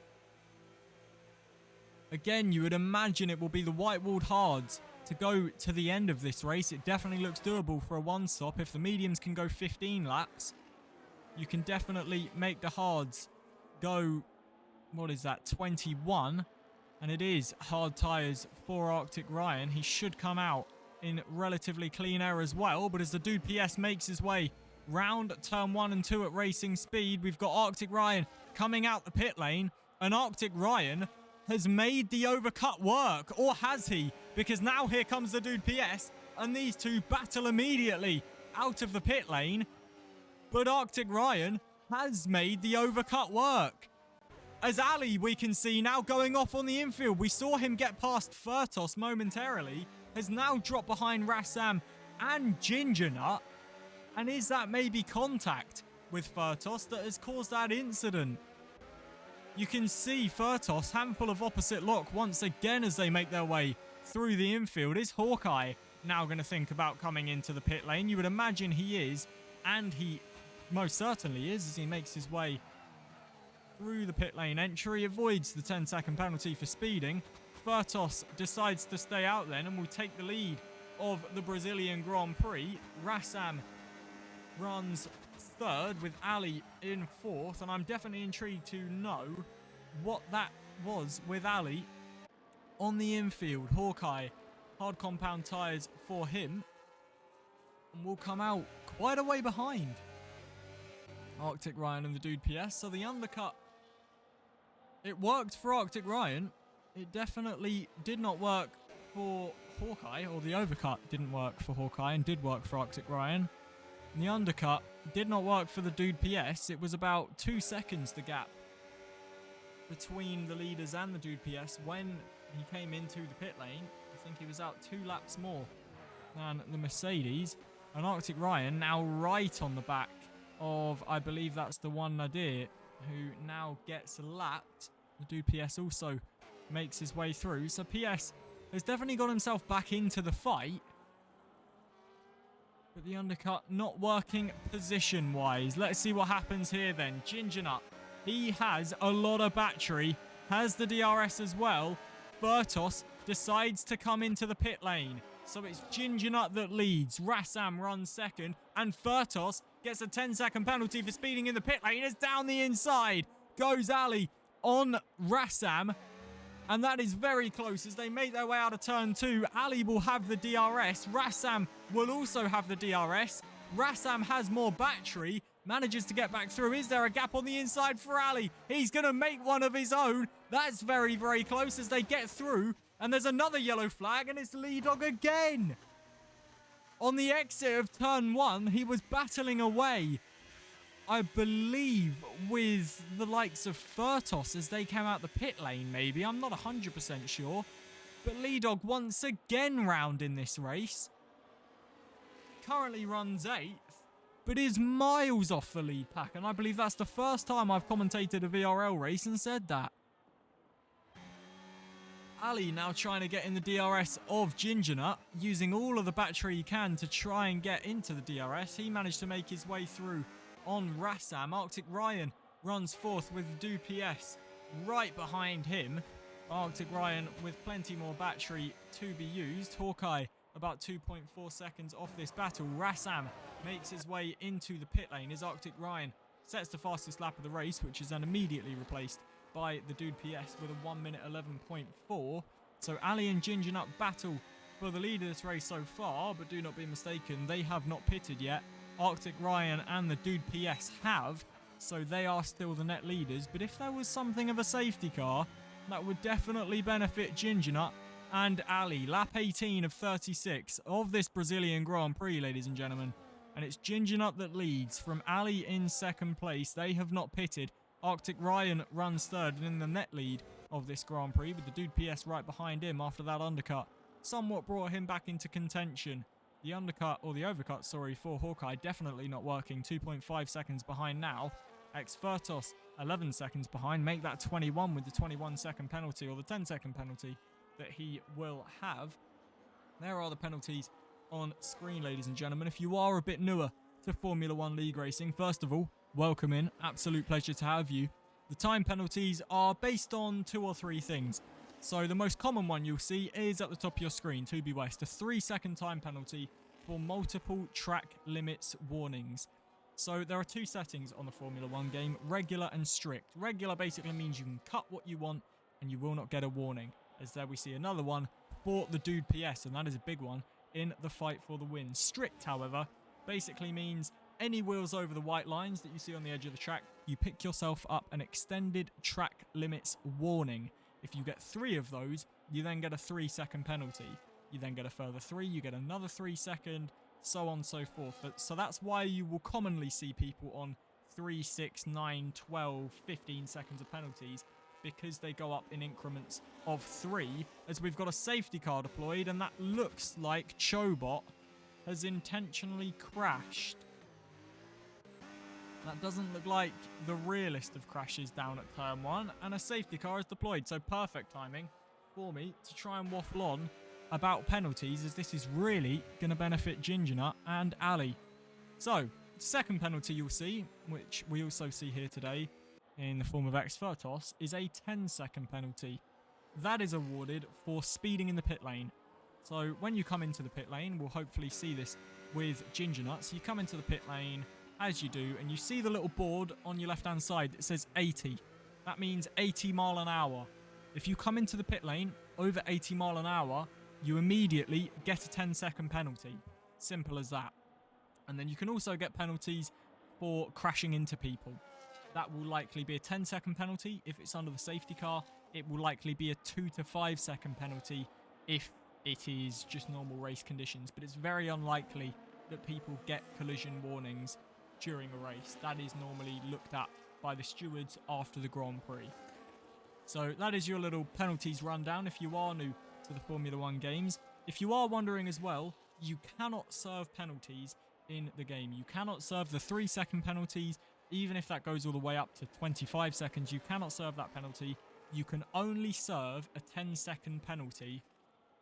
Again, you would imagine it will be the white-walled hards to go to the end of this race. It definitely looks doable for a one-stop. If the mediums can go 15 laps, you can definitely make the hards go, what is that, 21. And it is hard tyres for Arctic Ryan. He should come out in relatively clean air as well. But as the Dude PS makes his way round turn 1 and 2 at racing speed, we've got Arctic Ryan coming out the pit lane. And Arctic Ryan has made the overcut work. Or has he? Because now here comes the Dude PS. And these two battle immediately out of the pit lane. But Arctic Ryan has made the overcut work. As Ali, we can see now going off on the infield. We saw him get past Furtos momentarily. Has now dropped behind Rassam and Gingerut. And is that maybe contact with Furtos that has caused that incident? You can see Furtos, handful of opposite lock once again as they make their way through the infield. Is Hawkeye now going to think about coming into the pit lane? You would imagine he is, and he most certainly is as he makes his way through the pit lane entry. Avoids the 10-second penalty for speeding. Furtos decides to stay out then and will take the lead of the Brazilian Grand Prix. Rassam runs third with Ali in fourth, and I'm definitely intrigued to know what that was with Ali on the infield. Hawkeye, hard compound tyres for him, and will come out quite a way behind Arctic Ryan and the Dude PS. So the undercut, it worked for Arctic Ryan. It definitely did not work for Hawkeye, or the overcut didn't work for Hawkeye and did work for Arctic Ryan. And the undercut did not work for the Dude PS. It was about 2 seconds the gap between the leaders and the Dude PS when he came into the pit lane. I think he was out 2 laps more than the Mercedes. And Arctic Ryan now right on the back of, I believe that's the one Nadir, who now gets lapped. The Dude PS also makes his way through. So PS has definitely got himself back into the fight. But the undercut not working position-wise. Let's see what happens here then. Gingerut, he has a lot of battery. Has the DRS as well. Furtos decides to come into the pit lane. So it's Gingerut that leads. Rassam runs second. And Furtos gets a 10-second penalty for speeding in the pit lane. It's down the inside. Goes Ali on Rassam. And that is very close as they make their way out of turn 2. Ali will have the DRS. Rassam will also have the DRS. Rassam has more battery. Manages to get back through. Is there a gap on the inside for Ali? He's going to make one of his own. That's very, very close as they get through. And there's another yellow flag, and it's Lee Dog again. On the exit of turn 1, he was battling away, I believe, with the likes of Furtos as they came out the pit lane, maybe. I'm not 100% sure. But Lee Dog once again round in this race. Currently runs 8th, but is miles off the lead pack. And I believe that's the first time I've commentated a VRL race and said that. Ali now trying to get in the DRS of Gingerut, using all of the battery he can to try and get into the DRS. He managed to make his way through on Rassam. Arctic Ryan runs 4th with Dude PS right behind him. Arctic Ryan with plenty more battery to be used. Hawkeye about 2.4 seconds off this battle. Rassam makes his way into the pit lane as Arctic Ryan sets the fastest lap of the race, which is then immediately replaced by the Dude PS with a 1 minute 11.4. So Ali and Gingerut battle for the lead of this race so far, but do not be mistaken, they have not pitted yet. Arctic Ryan and the Dude PS have, so they are still the net leaders. But if there was something of a safety car, that would definitely benefit Gingerut and Ali. Lap 18 of 36 of this Brazilian Grand Prix, ladies and gentlemen. And it's Gingerut that leads from Ali in second place. They have not pitted. Arctic Ryan runs third and in the net lead of this Grand Prix, with the Dude PS right behind him after that undercut. Somewhat brought him back into contention. The undercut, or the overcut, sorry, for Hawkeye definitely not working. 2.5 seconds behind now. Furtos 11 seconds behind. Make that 21 with the 21-second penalty, or the 10-second penalty that he will have. There are the penalties on screen, ladies and gentlemen. If you are a bit newer to Formula 1 League Racing, first of all, welcome in. Absolute pleasure to have you. The time penalties are based on 2 or 3 things. So the most common one you'll see is at the top of your screen, to be west, a 3-second time penalty for multiple track limits warnings. So there are 2 settings on the Formula 1 game, regular and strict. Regular basically means you can cut what you want and you will not get a warning. As there we see another one for the Dude PS, and that is a big one in the fight for the win. Strict, however, basically means any wheels over the white lines that you see on the edge of the track, you pick yourself up an extended track limits warning. If you get 3 of those, you then get a 3-second penalty. You then get a further 3, you get another 3-second, so on and so forth. So that's why you will commonly see people on 3, 6, 9, 12, 15 seconds of penalties, because they go up in increments of 3, as we've got a safety car deployed, and that looks like Chobot has intentionally crashed. That doesn't look like the realest of crashes down at turn 1, and a safety car is deployed, so perfect timing for me to try and waffle on about penalties, as this is really going to benefit Gingerna and Ali. So, second penalty you'll see, which we also see here today in the form of Expertos, is a 10-second penalty. That is awarded for speeding in the pit lane. So when you come into the pit lane, we'll hopefully see this with Gingerna. So you come into the pit lane, as you do, and you see the little board on your left-hand side that says 80. That means 80 mile an hour. If you come into the pit lane over 80 mile an hour, you immediately get a 10-second penalty. Simple as that. And then you can also get penalties for crashing into people. That will likely be a 10-second penalty if it's under the safety car. It will likely be a 2 to 5 second penalty if it is just normal race conditions. But it's very unlikely that people get collision warnings during a race. That is normally looked at by the stewards after the Grand Prix. So that is your little penalties rundown if you are new to the Formula 1 games. If you are wondering as well, you cannot serve penalties in the game. You cannot serve the 3-second penalties, even if that goes all the way up to 25 seconds. You cannot serve that penalty. You can only serve a 10-second penalty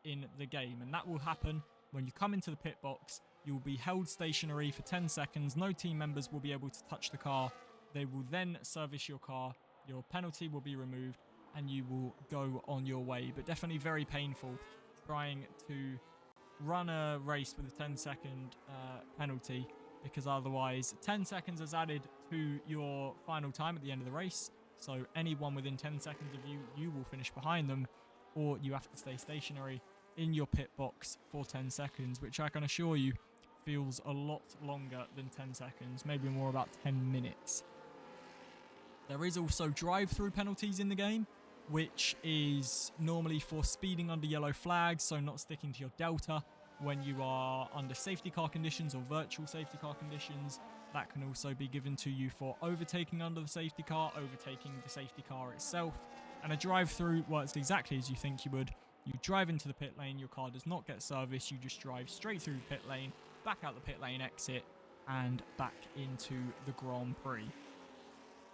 in the game, and that will happen when you come into the pit box. You will be held stationary for 10 seconds. No team members will be able to touch the car. They will then service your car. Your penalty will be removed, and you will go on your way. But definitely very painful trying to run a race with a 10-second penalty, because otherwise 10 seconds is added to your final time at the end of the race. So anyone within 10 seconds of you, you will finish behind them, or you have to stay stationary in your pit box for 10 seconds, which I can assure you feels a lot longer than 10 seconds, maybe more about 10 minutes. There is also drive-through penalties in the game, which is normally for speeding under yellow flags, so not sticking to your delta when you are under safety car conditions or virtual safety car conditions. That can also be given to you for overtaking under the safety car, overtaking the safety car itself. And a drive-through works exactly as you think you would. You drive into the pit lane, your car does not get serviced, you just drive straight through the pit lane, back out the pit lane exit, and back into the Grand Prix.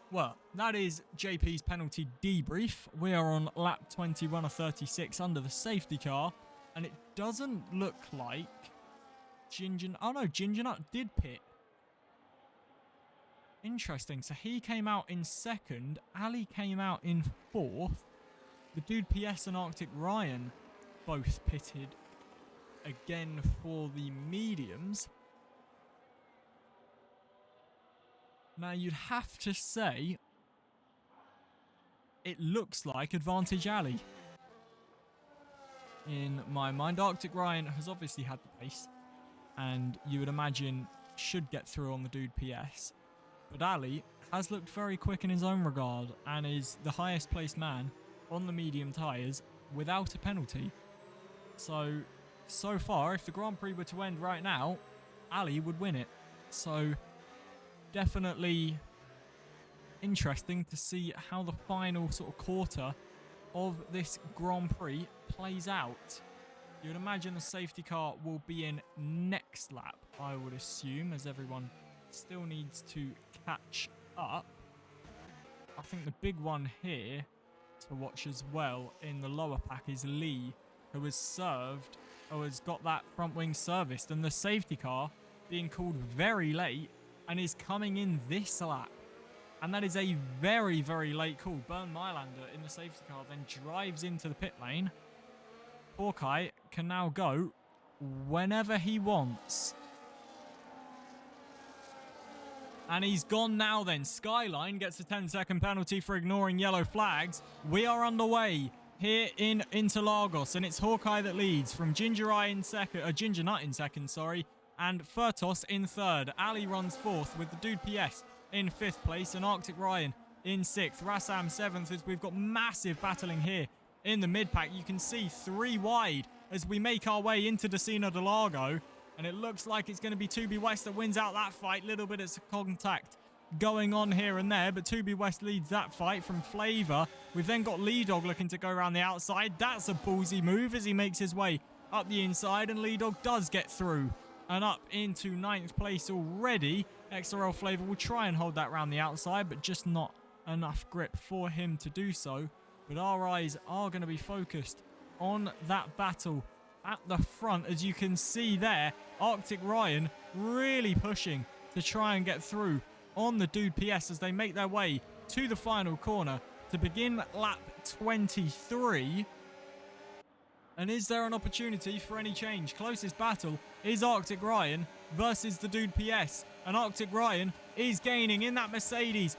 Well, that is JP's penalty debrief. We are on lap 21 of 36 under the safety car, and it doesn't look like Gingerna did pit. Interesting. So he came out in second. Ali came out in fourth. The Dude PS and Arctic Ryan both pitted again for the mediums. Now, you'd have to say it looks like advantage Ali. In my mind, Arctic Ryan has obviously had the pace, and you would imagine should get through on the Dude PS. But Ali has looked very quick in his own regard, and is the highest placed man on the medium tyres without a penalty. So far, if the Grand Prix were to end right now, Ali would win it. So definitely interesting to see how the final sort of quarter of this Grand Prix plays out. You would imagine the safety car will be in next lap, I would assume, as everyone still needs to catch up. I think the big one here to watch as well in the lower pack is Lee, who has got that front wing serviced, and the safety car being called very late and is coming in this lap. And that is a very, very late call. Bernd Mailander in the safety car then drives into the pit lane. Hawkeye can now go whenever he wants. And he's gone now then. Skyline gets a 10-second penalty for ignoring yellow flags. We are underway here in Interlagos, and it's Hawkeye that leads from Gingerna in second, and Furtos in 3rd. Ali runs 4th with the Dude PS in 5th place and Arctic Ryan in 6th. Rassam 7th as we've got massive battling here in the mid-pack. You can see 3 wide as we make our way into Decina de Largo. And it looks like it's going to be 2B West that wins out that fight. Little bit of contact going on here and there, but 2B West leads that fight from Flavor. We've then got Lee Dog looking to go around the outside. That's a ballsy move as he makes his way up the inside, and Lee Dog does get through and up into 9th place already. XRL Flavor will try and hold that around the outside, but just not enough grip for him to do so. But our eyes are going to be focused on that battle at the front. As you can see there, Arctic Ryan really pushing to try and get through on the Dude PS as they make their way to the final corner to begin lap 23. And is there an opportunity for any change? Closest battle is Arctic Ryan versus the Dude PS. And Arctic Ryan is gaining in that Mercedes.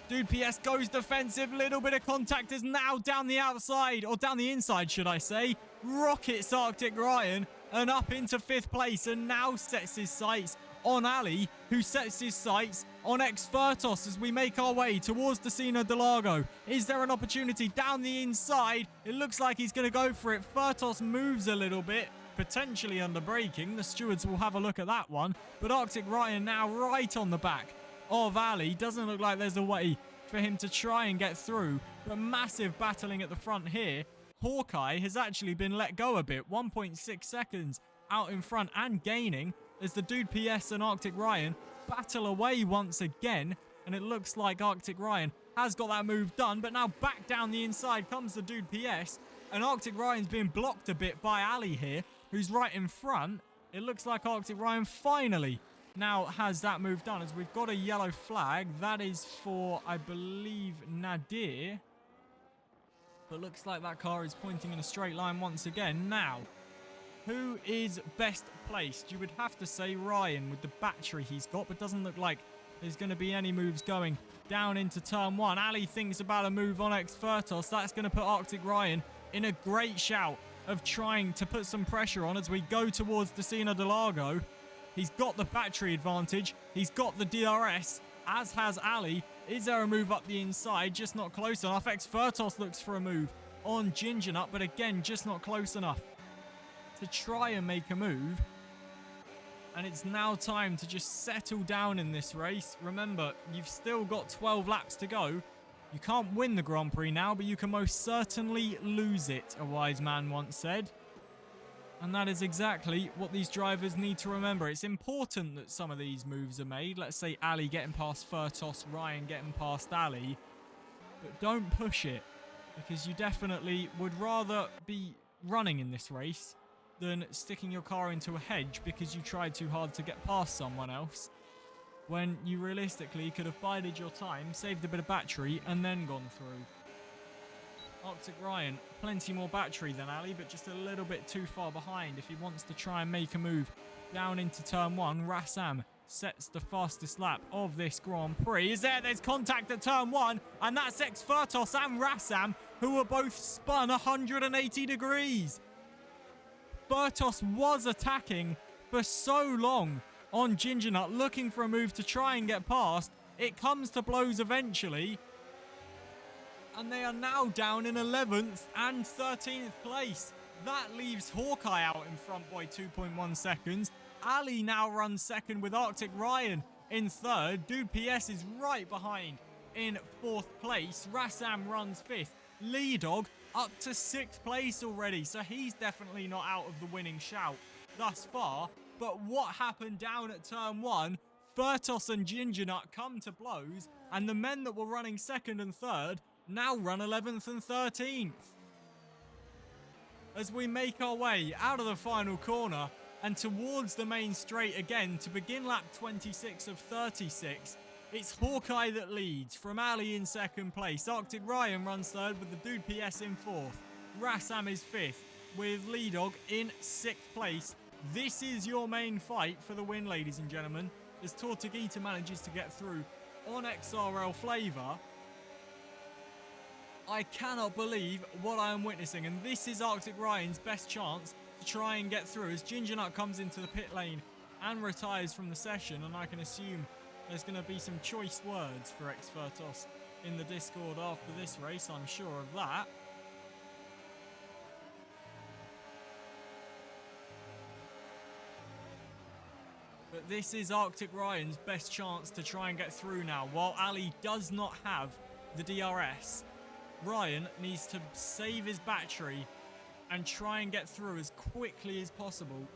Dude PS goes defensive. Little bit of contact is now down the outside, or down the inside, should I say. Rockets Arctic Ryan and up into 5th place, and now sets his sights on Ali, who sets his sights on Furtos as we make our way towards Decina de Largo. Is there an opportunity down the inside? It looks like he's going to go for it. Furtos moves a little bit, potentially under braking. The stewards will have a look at that one. But Arctic Ryan now right on the back of Ali. Doesn't look like there's a way for him to try and get through. But massive battling at the front here. Hawkeye has actually been let go a bit. 1.6 seconds out in front and gaining as the Dude PS and Arctic Ryan battle away once again. And it looks like Arctic Ryan has got that move done. But now back down the inside comes the Dude PS. And Arctic Ryan's being blocked a bit by Ali here, who's right in front. It looks like Arctic Ryan finally now has that move done, as we've got a yellow flag. That is for, I believe, Nadir. But looks like that car is pointing in a straight line once again. Now, who is best placed? You would have to say Ryan with the battery he's got, but doesn't look like there's going to be any moves going down into turn 1. Ali thinks about a move on Furtos. That's going to put Arctic Ryan in a great shout of trying to put some pressure on as we go towards Decina de Largo. He's got the battery advantage. He's got the DRS, as has Ali. Is there a move up the inside? Just not close enough. Furtos looks for a move on Ginger Nut, but again, just not close enough to try and make a move. And it's now time to just settle down in this race. Remember, you've still got 12 laps to go. You can't win the Grand Prix now, but you can most certainly lose it, a wise man once said. And that is exactly what these drivers need to remember. It's important that some of these moves are made. Let's say Ali getting past Furtos, Ryan getting past Ali. But don't push it, because you definitely would rather be running in this race than sticking your car into a hedge because you tried too hard to get past someone else, when you realistically could have bided your time, saved a bit of battery, and then gone through. Arctic Ryan, plenty more battery than Ali, but just a little bit too far behind if he wants to try and make a move down into turn 1. Rassam sets the fastest lap of this Grand Prix. There's contact at turn 1, and that's Furtos and Rassam, who were both spun 180 degrees. Furtos was attacking for so long on Ginger Nut, looking for a move to try and get past. It comes to blows eventually, and they are now down in 11th and 13th place. That leaves Hawkeye out in front by 2.1 seconds. Ali now runs second with Arctic Ryan in third. Dude PS is right behind in 4th place. Rassam runs 5th. Lee Dog up to 6th place already, so he's definitely not out of the winning shout thus far. But what happened down at turn 1? Furtos and Ginger Nut come to blows, and the men that were running 2nd and 3rd now run 11th and 13th. As we make our way out of the final corner and towards the main straight again to begin lap 26 of 36, it's Hawkeye that leads from Ali in 2nd place. Arctic Ryan runs 3rd with the Dude PS in 4th. Rassam is 5th with Lee Dog in 6th place. This is your main fight for the win, ladies and gentlemen, as Tortuguita manages to get through on XRL Flavor. I cannot believe what I am witnessing, and this is Arctic Ryan's best chance to try and get through as Ginger Nut comes into the pit lane and retires from the session, and I can assume there's going to be some choice words for X-Fertos in the Discord after this race, I'm sure of that. But this is Arctic Ryan's best chance to try and get through now. While Ali does not have the DRS, Ryan needs to save his battery and try and get through as quickly as possible,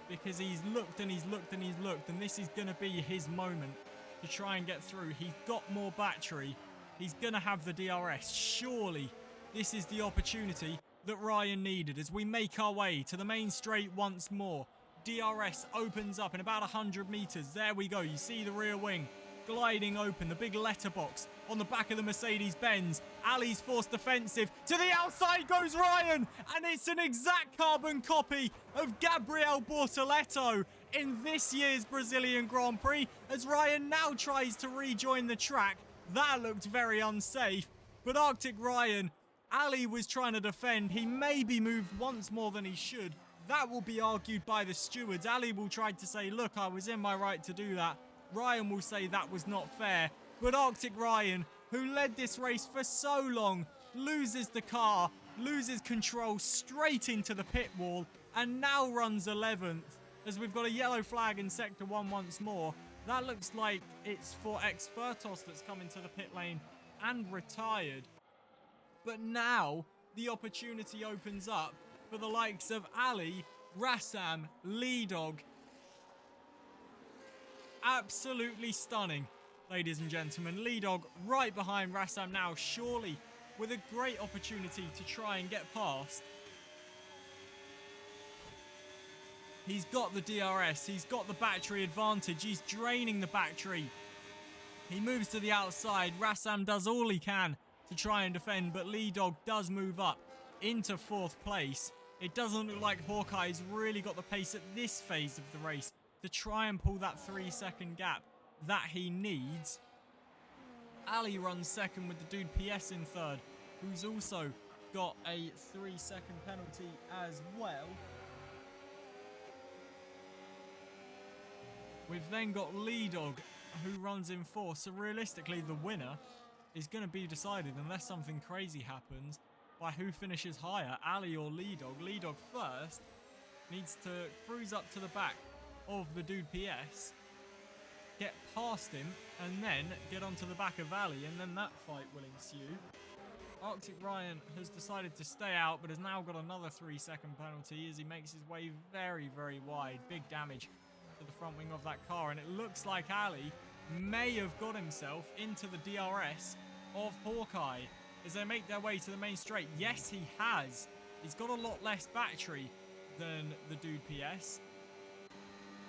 because he's looked and he's looked and he's looked, and this is going to be his moment to try and get through. He's got more battery. He's going to have the DRS. Surely this is the opportunity that Ryan needed as we make our way to the main straight once more. DRS opens up in about 100 meters. There we go. You see the rear wing gliding open, the big letterbox on the back of the Mercedes-Benz. Ali's forced defensive. To the outside goes Ryan, and it's an exact carbon copy of Gabriel Bortoleto in this year's Brazilian Grand Prix, as Ryan now tries to rejoin the track. That looked very unsafe, but Arctic Ryan, Ali was trying to defend. He maybe moved once more than he should. That will be argued by the stewards. Ali will try to say, look, I was in my right to do that. Ryan will say that was not fair. But Arctic Ryan, who led this race for so long, loses the car, loses control straight into the pit wall, and now runs 11th. As we've got a yellow flag in Sector 1 once more. That looks like it's for X-Fertos that's come into the pit lane and retired. But now the opportunity opens up for the likes of Ali, Rassam, Leedog. Absolutely stunning, ladies and gentlemen. Leedog right behind Rassam now, surely with a great opportunity to try and get past. He's got the DRS, he's got the battery advantage, he's draining the battery. He moves to the outside. Rassam does all he can to try and defend, but Leedog does move up into 4th place. It doesn't look like Hawkeye's really got the pace at this phase of the race to try and pull that 3-second gap that he needs. Ali runs 2nd with the dude PS in 3rd, who's also got a 3-second penalty as well. We've then got Leedog, who runs in 4th, so realistically the winner is going to be decided, unless something crazy happens, by who finishes higher, Ali or Leedog. Leedog first needs to cruise up to the back of the dude PS, get past him, and then get onto the back of Ali, and then that fight will ensue. Arctic Ryan has decided to stay out, but has now got another 3-second penalty as he makes his way very, very wide. Big damage to the front wing of that car, and it looks like Ali may have got himself into the DRS of Hawkeye as they make their way to the main straight. Yes, he has. He's got a lot less battery than the dude PS,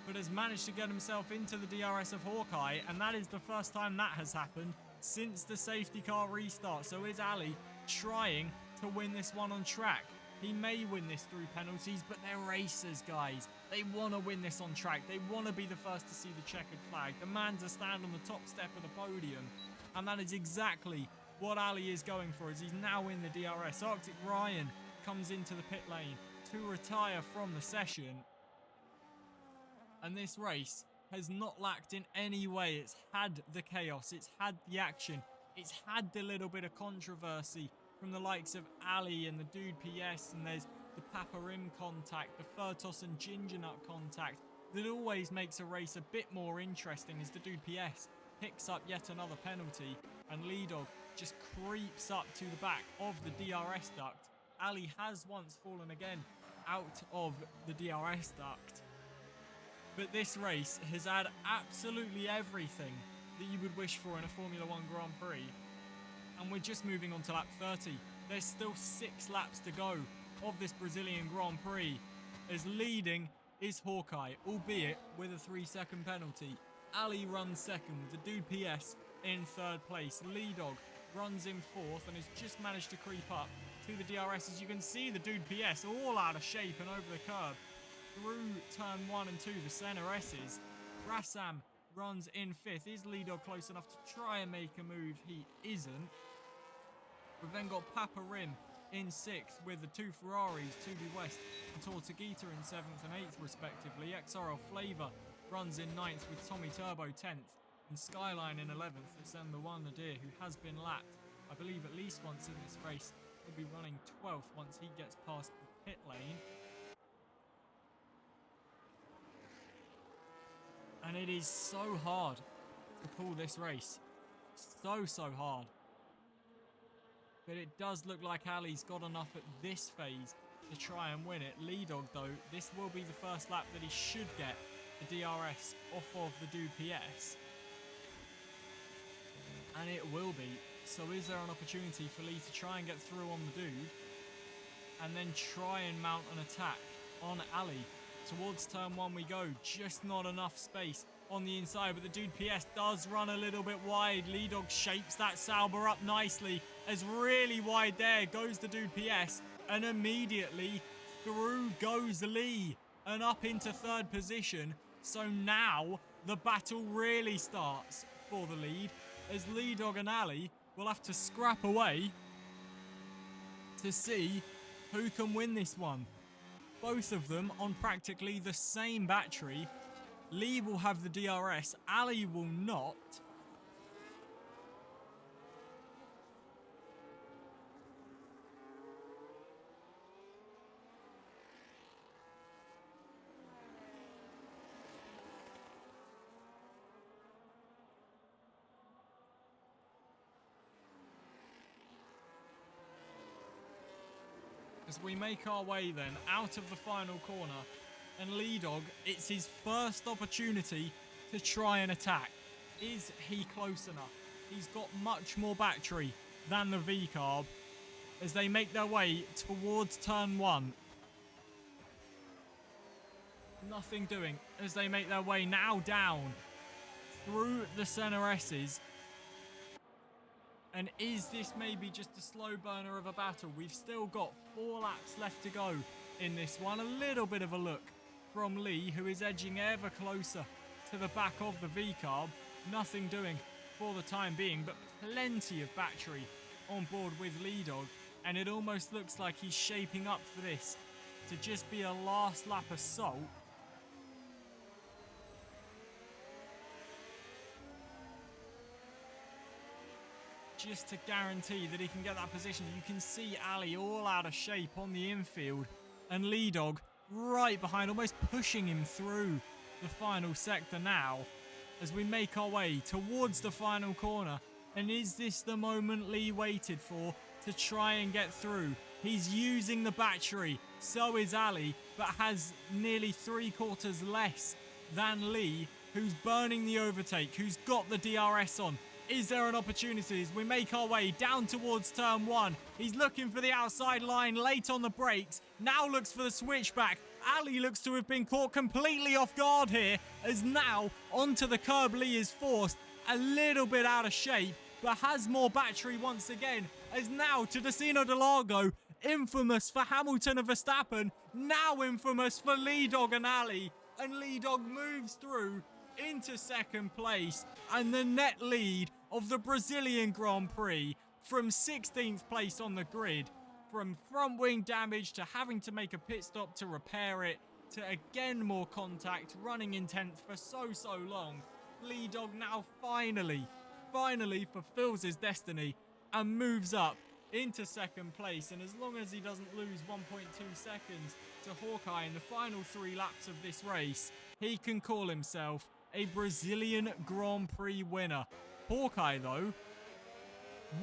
but has managed to get himself into the DRS of Hawkeye, and that is the first time that has happened since the safety car restart. So is Ali trying to win this one on track? He may win this through penalties, but they're racers, guys. They want to win this on track. They want to be the first to see the checkered flag. The man to stand on the top step of the podium. And that is exactly what Ali is going for, as he's now in the DRS. Arctic Ryan comes into the pit lane to retire from the session. And this race has not lacked in any way. It's had the chaos. It's had the action. It's had the little bit of controversy from the likes of Ali and the dude PS, and there's the Paparim contact, the Fertos and Ginger Nut contact that always makes a race a bit more interesting, as the dude PS picks up yet another penalty and Leedog just creeps up to the back of the DRS duct. Ali has once fallen again out of the DRS duct, but this race has had absolutely everything that you would wish for in a Formula 1 Grand Prix. And we're just moving on to lap 30. There's still 6 laps to go of this Brazilian Grand Prix, as leading is Hawkeye, albeit with a 3-second penalty. Ali runs 2nd, the dude PS in 3rd place. Leedog runs in 4th and has just managed to creep up to the DRS. As you can see, the dude PS all out of shape and over the curb through turn 1 and 2, the center S's. Rassam runs in 5th. Is Leedog close enough to try and make a move? He isn't. We've then got Paparim in 6th, with the 2 Ferraris, 2B West and Tortuguita in 7th and 8th respectively. XRL Flavor runs in 9th with Tommy Turbo 10th and Skyline in 11th. It's then the one Nadir who has been lapped, I believe, at least once in this race. He'll be running 12th once he gets past the pit lane. And it is so hard to call this race. So hard. But it does look like Ali's got enough at this phase to try and win it. Lee Dog, though, this will be the first lap that he should get the DRS off of the Dude PS. And it will be. So is there an opportunity for Lee to try and get through on the Dude and then try and mount an attack on Ali? Towards turn 1 we go. Just not enough space on the inside, but the Dude PS does run a little bit wide. Lee Dog shapes that Sauber up nicely as really wide there goes the Dude PS, and immediately through goes Lee and up into 3rd position. So now the battle really starts for the lead, as Lee Dog and Ali will have to scrap away to see who can win this one. Both of them on practically the same battery. Lee will have the DRS, Ali will not. As we make our way then out of the final corner, and Lee Dog, it's his first opportunity to try and attack. Is he close enough? He's got much more battery than the V-Carb as they make their way towards turn 1. Nothing doing as they make their way now down through the center S's. And is this maybe just a slow burner of a battle? We've still got 4 laps left to go in this one. A little bit of a look from Lee, who is edging ever closer to the back of the V-Carb. Nothing doing for the time being, but plenty of battery on board with Lee Dog. And it almost looks like he's shaping up for this to just be a last lap assault. Just to guarantee that he can get that position. You can see Ali all out of shape on the infield, and Lee Dog right behind, almost pushing him through the final sector now as we make our way towards the final corner. And is this the moment Lee waited for to try and get through? He's using the battery, so is Ali, but has nearly 3/4 less than Lee, who's burning the overtake, who's got the DRS on. Is there an opportunity as we make our way down towards turn 1? He's looking for the outside line, late on the brakes. Now looks for the switchback. Ali looks to have been caught completely off guard here, as now onto the curb Lee is forced. A little bit out of shape, but has more battery once again. As now to Decino de Largo, infamous for Hamilton and Verstappen, now infamous for Lee Dog and Ali. And Lee Dog moves through into 2nd place, and the net lead of the Brazilian Grand Prix from 16th place on the grid, from front wing damage to having to make a pit stop to repair it, to again more contact, running in 10th for so long. Lee Dog now finally fulfills his destiny and moves up into 2nd place, and as long as he doesn't lose 1.2 seconds to Hawkeye in the final 3 laps of this race, he can call himself a Brazilian Grand Prix winner. Hawkeye, though,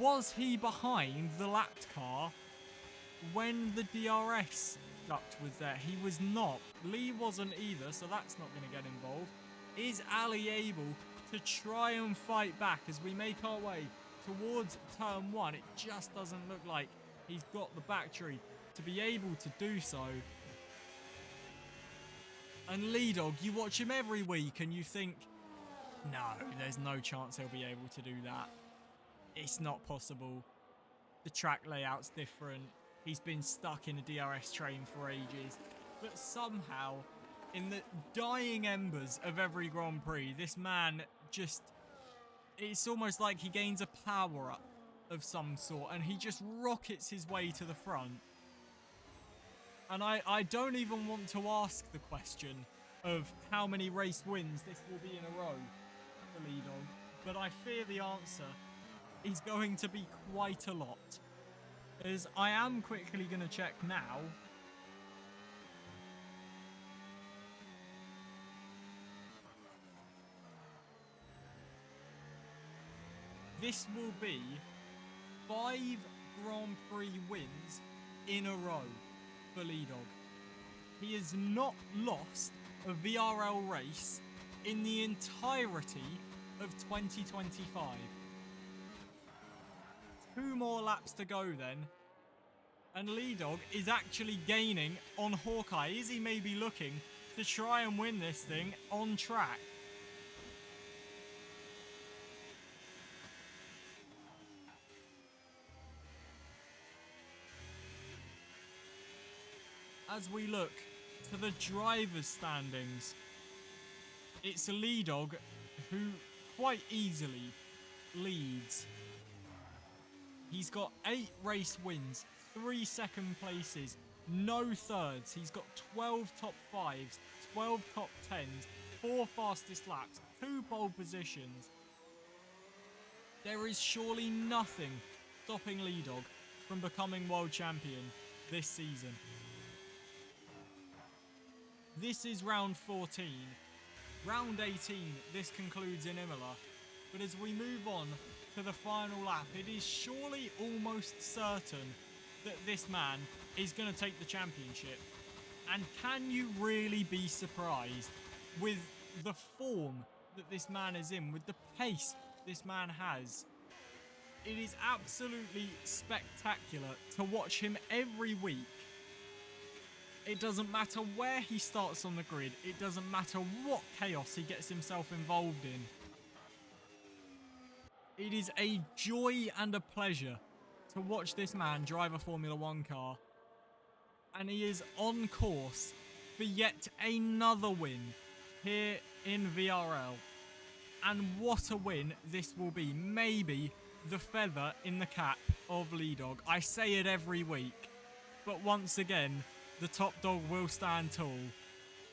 was he behind the lapped car when the DRS duct was there? He was not. Lee wasn't either, so that's not going to get involved. Is Ali able to try and fight back as we make our way towards turn 1? It just doesn't look like he's got the battery to be able to do so. And Lee Dog, you watch him every week and you think, no, there's no chance he'll be able to do that. It's not possible. The track layout's different. He's been stuck in a DRS train for ages. But somehow, in the dying embers of every Grand Prix, this man just... it's almost like he gains a power-up of some sort, and he just rockets his way to the front. And I don't even want to ask the question of how many race wins this will be in a row for Lee Dog, but I fear the answer is going to be quite a lot. As I am quickly going to check now. This will be 5 Grand Prix wins in a row for Lee Dog. He has not lost a VRL race in the entirety of 2025. 2 more laps to go then. And Lee Dog is actually gaining on Hawkeye. Is he maybe looking to try and win this thing on track? As we look to the driver's standings, it's Lee Dog who quite easily leads. He's got 8 race wins, 3 second places, no thirds. He's got 12 top 5s, 12 top 10s, 4 fastest laps, 2 pole positions. There is surely nothing stopping Lee Dog from becoming world champion this season. This is round 14. Round 18, this concludes in Imola. But as we move on to the final lap, it is surely almost certain that this man is going to take the championship. And can you really be surprised with the form that this man is in, with the pace this man has? It is absolutely spectacular to watch him every week. It doesn't matter where he starts on the grid. It doesn't matter what chaos he gets himself involved in. It is a joy and a pleasure to watch this man drive a Formula 1 car. And he is on course for yet another win here in VRL. And what a win this will be. Maybe the feather in the cap of Lee Dog. I say it every week. But once again, the top dog will stand tall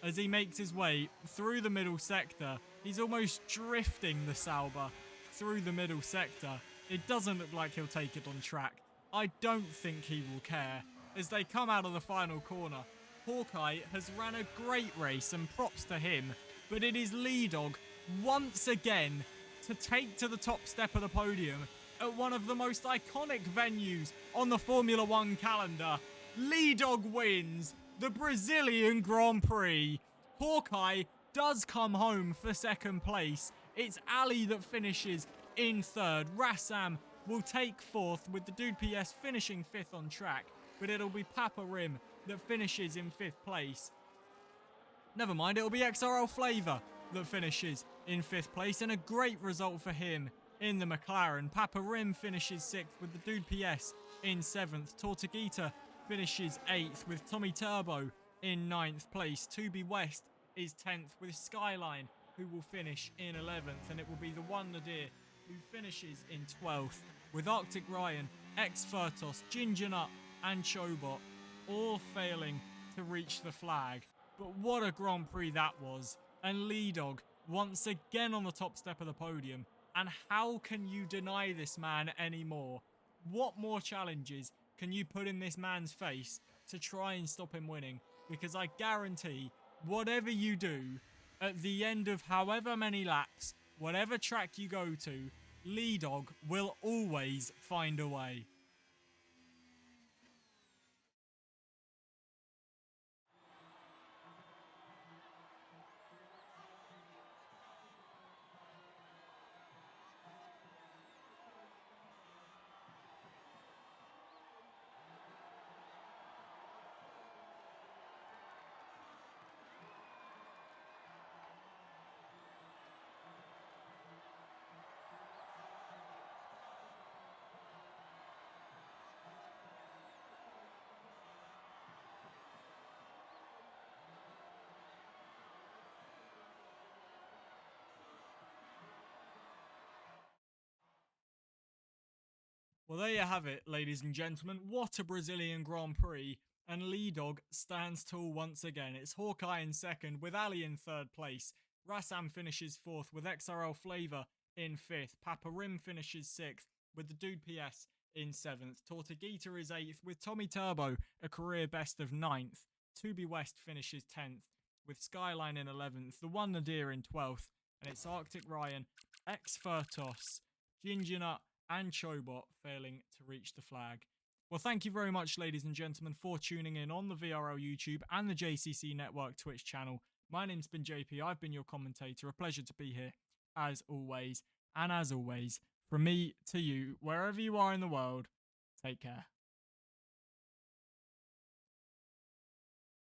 as he makes his way through the middle sector. He's almost drifting the Sauber through the middle sector. It doesn't look like he'll take it on track. I don't think he will care. As they come out of the final corner, Hawkeye has ran a great race and props to him, but it is Lee Dog once again to take to the top step of the podium at one of the most iconic venues on the Formula 1 calendar. Lee Dog wins the Brazilian Grand Prix. Hawkeye does come home for second place. It's Ali that finishes in third. Rassam will take fourth, with the Dude PS finishing fifth on track, but it'll be Papa Rim that finishes in fifth place. Never mind, it'll be XRL Flavor that finishes in fifth place, and a great result for him in the McLaren. Papa Rim finishes sixth, with the Dude PS in seventh. Tortuguita finishes 8th, with Tommy Turbo in 9th place. 2B West is 10th, with Skyline, who will finish in 11th, and it will be the One Nadir who finishes in 12th, with Arctic Ryan, X-Furtos, Ginger Nut and Chobot all failing to reach the flag. But what a Grand Prix that was, and Lee Dog once again on the top step of the podium. And how can you deny this man anymore? What more challenges can you put in this man's face to try and stop him winning? Because I guarantee, whatever you do, at the end of however many laps, whatever track you go to, Lee Dog will always find a way. Well, there you have it, ladies and gentlemen. What a Brazilian Grand Prix. And Lee Dog stands tall once again. It's Hawkeye in second, with Ali in third place. Rassam finishes fourth, with XRL Flavor in fifth. Papa Rim finishes sixth, with the Dude PS in seventh. Tortuguita is eighth, with Tommy Turbo a career best of ninth. Tubi West finishes 10th, with Skyline in 11th. The One Nadir in 12th. And it's Arctic Ryan, X Furtos, Ginger Nut, and Chobot failing to reach the flag. Well, thank you very much, ladies and gentlemen, for tuning in on the VRL YouTube and the JCC Network Twitch channel. My name's been JP. I've been your commentator. A pleasure to be here, as always. And as always, from me to you, wherever you are in the world, take care.